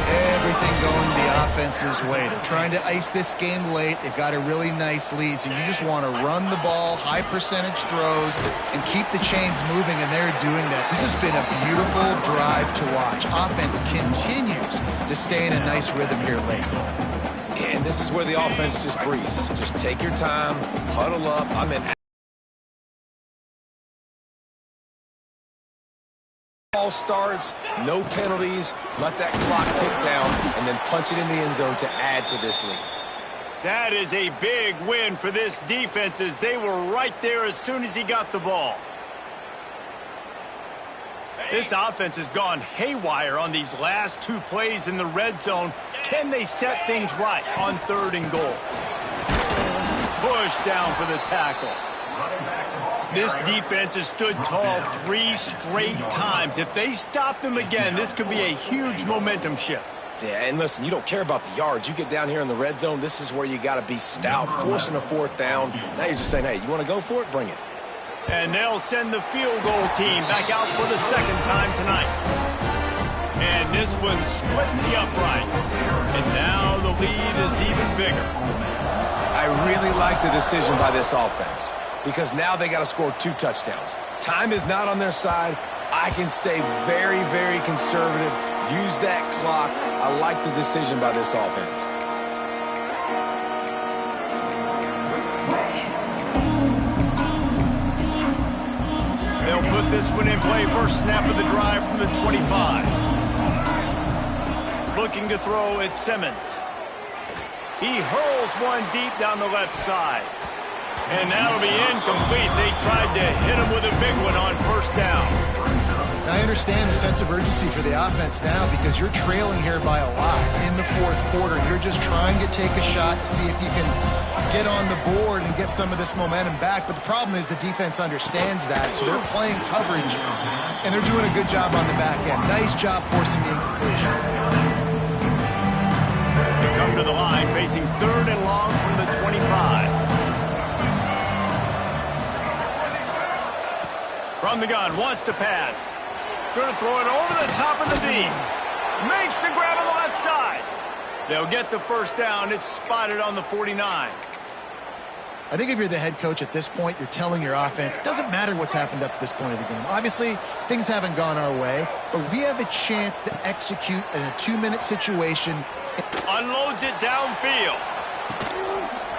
B: Everything going the offense's way. They're trying to ice this game late. They've got a really nice lead, so you just want to run the ball, high percentage throws, and keep the chains moving, and they're doing that. This has been a beautiful drive to watch. Offense continues to stay in a nice rhythm here late.
C: And this is where the offense just breathes. Just take your time, huddle up. Ball starts, no penalties, let that clock tick down, and then punch it in the end zone to add to this lead.
A: That is a big win for this defense, as they were right there as soon as he got the ball. This offense has gone haywire on these last two plays in the red zone. Can they set things right on 3rd and goal? Push down for the tackle. This defense has stood tall 3 straight times. If they stop them again, this could be a huge momentum shift.
C: Yeah, and listen, you don't care about the yards. You get down here in the red zone, this is where you got to be stout, forcing a 4th down. Now you're just saying, hey, you want to go for it? Bring it.
A: And they'll send the field goal team back out for the 2nd time tonight. And this one splits the uprights. And now the lead is even bigger.
C: I really like the decision by this offense, because now they got to score 2 touchdowns. Time is not on their side. I can stay very, very conservative. Use that clock. I like the decision by this offense.
A: They'll put this one in play. First snap of the drive from the 25. Looking to throw at Simmons. He hurls one deep down the left side. And that'll be incomplete. They tried to hit him with a big one on 1st down.
B: I understand the sense of urgency for the offense now, because you're trailing here by a lot in the 4th quarter. You're just trying to take a shot to see if you can get on the board and get some of this momentum back. But the problem is the defense understands that, so they're playing coverage, and they're doing a good job on the back end. Nice job forcing the incompletion.
A: They come to the line facing 3rd and long from the 25. From the gun, wants to pass. Going to throw it over the top of the D. Makes the grab on the left side. They'll get the 1st down. It's spotted on the 49.
B: I think if you're the head coach at this point, you're telling your offense, it doesn't matter what's happened up to this point of the game. Obviously, things haven't gone our way, but we have a chance to execute in a 2-minute situation.
A: Unloads it downfield.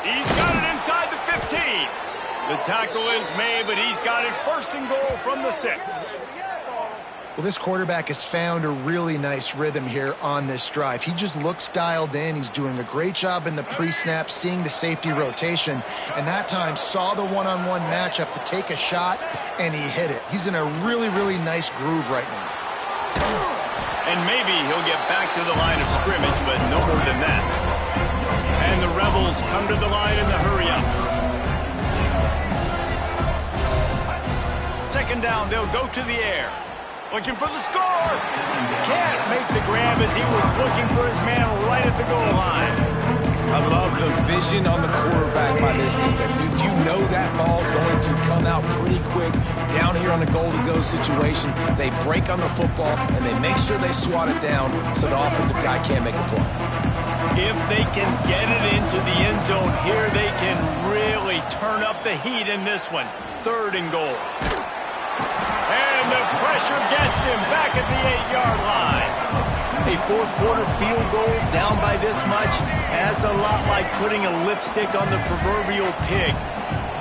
A: He's got it inside the 15. The tackle is made, but he's got it 1st and goal from the 6.
B: Well, this quarterback has found a really nice rhythm here on this drive. He just looks dialed in. He's doing a great job in the pre-snap, seeing the safety rotation, and that time saw the one-on-one matchup to take a shot, and he hit it. He's in a really, really nice groove right now.
A: And maybe he'll get back to the line of scrimmage, but no more than that. And the Rebels come to the line in the hurry-up. 2nd down, they'll go to the air. Looking for the score. Can't make the grab as he was looking for his man right at the goal line.
C: I love the vision on the quarterback by this defense. Dude, you know that ball's going to come out pretty quick. Down here on a goal-to-go situation, they break on the football, and they make sure they swat it down so the offensive guy can't make a play.
A: If they can get it into the end zone here, they can really turn up the heat in this one. 3rd and goal. And the pressure gets him back at the 8-yard line. A 4th quarter field goal down by this much, that's a lot like putting a lipstick on the proverbial pig.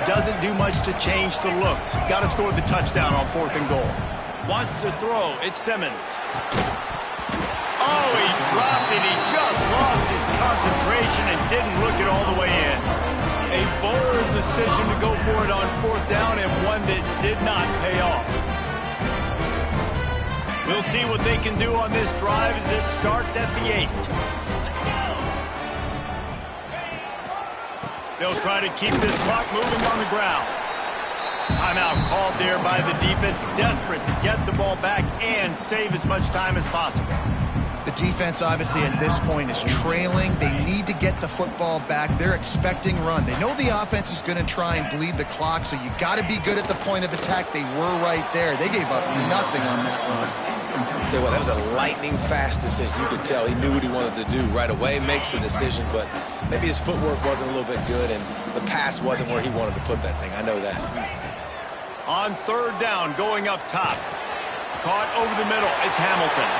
A: Doesn't do much to change the looks. Got to score the touchdown on 4th and goal. Wants to throw. It's Simmons. Oh, he dropped it. He just lost his concentration and didn't look it all the way in. A bold decision to go for it on 4th down, and one that did not pay off. We'll see what they can do on this drive as it starts at the 8. They'll try to keep this clock moving on the ground. Timeout called there by the defense, desperate to get the ball back and save as much time as possible.
B: The defense, obviously, at this point is trailing. They need to get get the football back. They're expecting run. They know the offense is going to try and bleed the clock, so you got to be good at the point of attack. They were right there. They gave up nothing on that run.
C: I'll tell you what, that was a lightning-fast decision. You could tell he knew what he wanted to do right away, makes the decision, but maybe his footwork wasn't a little bit good, and the pass wasn't where he wanted to put that thing. I know that.
A: On third down, going up top. Caught over the middle. It's Hamilton.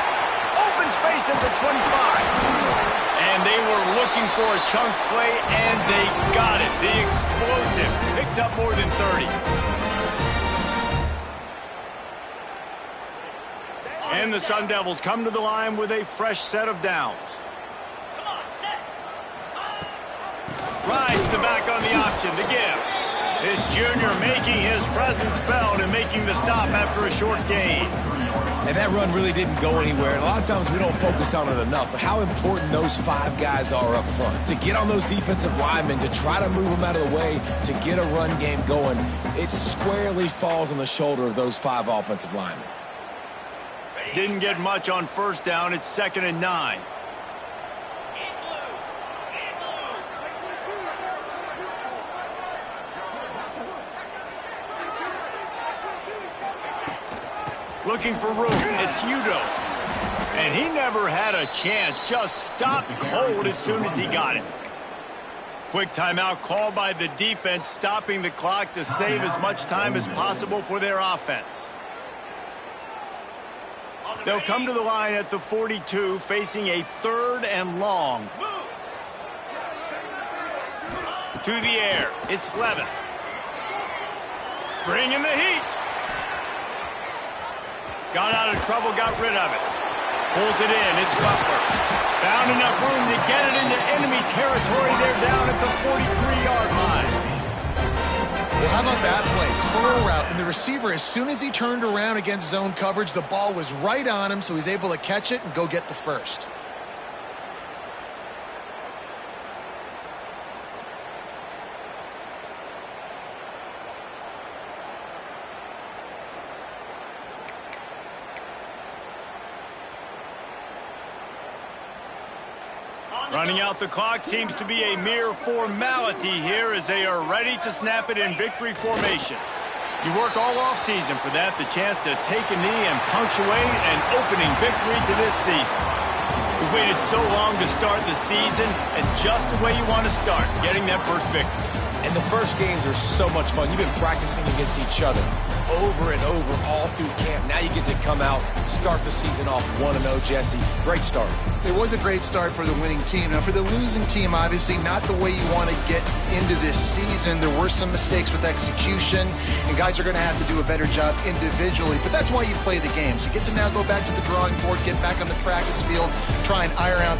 A: Open space at the 25. And they were looking for a chunk play, and they got it. The explosive picks up more than 30. And the Sun Devils come to the line with a fresh set of downs.
F: Come on, set.
A: Rides the back on the option, the give. This junior making his presence felt and making the stop after a short gain.
C: And that run really didn't go anywhere. And a lot of times we don't focus on it enough, but how important those 5 guys are up front. To get on those defensive linemen, to try to move them out of the way, to get a run game going, it squarely falls on the shoulder of those 5 offensive linemen.
A: Didn't get much on first down. It's 2nd and 9. Looking for room. It's Udo. And he never had a chance. Just stopped cold as soon as he got it. Quick timeout called by the defense, stopping the clock to save as much time as possible for their offense. They'll come to the line at the 42, facing a 3rd and long. To the air. It's Levin. Bringing the heat. Got out of trouble, got rid of it. Pulls it in, it's Butler. Found enough room to get it into enemy territory. They're down at the 43-yard line.
B: Well, how about that play? Curl route, and the receiver, as soon as he turned around against zone coverage, the ball was right on him, so he's able to catch it and go get the first.
A: Running out the clock seems to be a mere formality here as they are ready to snap it in victory formation. You work all offseason for that, the chance to take a knee and punctuate an opening victory to this season. We waited so long to start the season, and just the way you want to start, getting that first victory.
C: And the first games are so much fun. You've been practicing against each other over and over all through camp. Now you get to come out, start the season off 1-0, Jesse. Great start.
B: It was a great start for the winning team. Now, for the losing team, obviously not the way you want to get into this season. There were some mistakes with execution, and guys are going to have to do a better job individually. But that's why you play the games. You get to now go back to the drawing board, get back on the practice field, try and iron out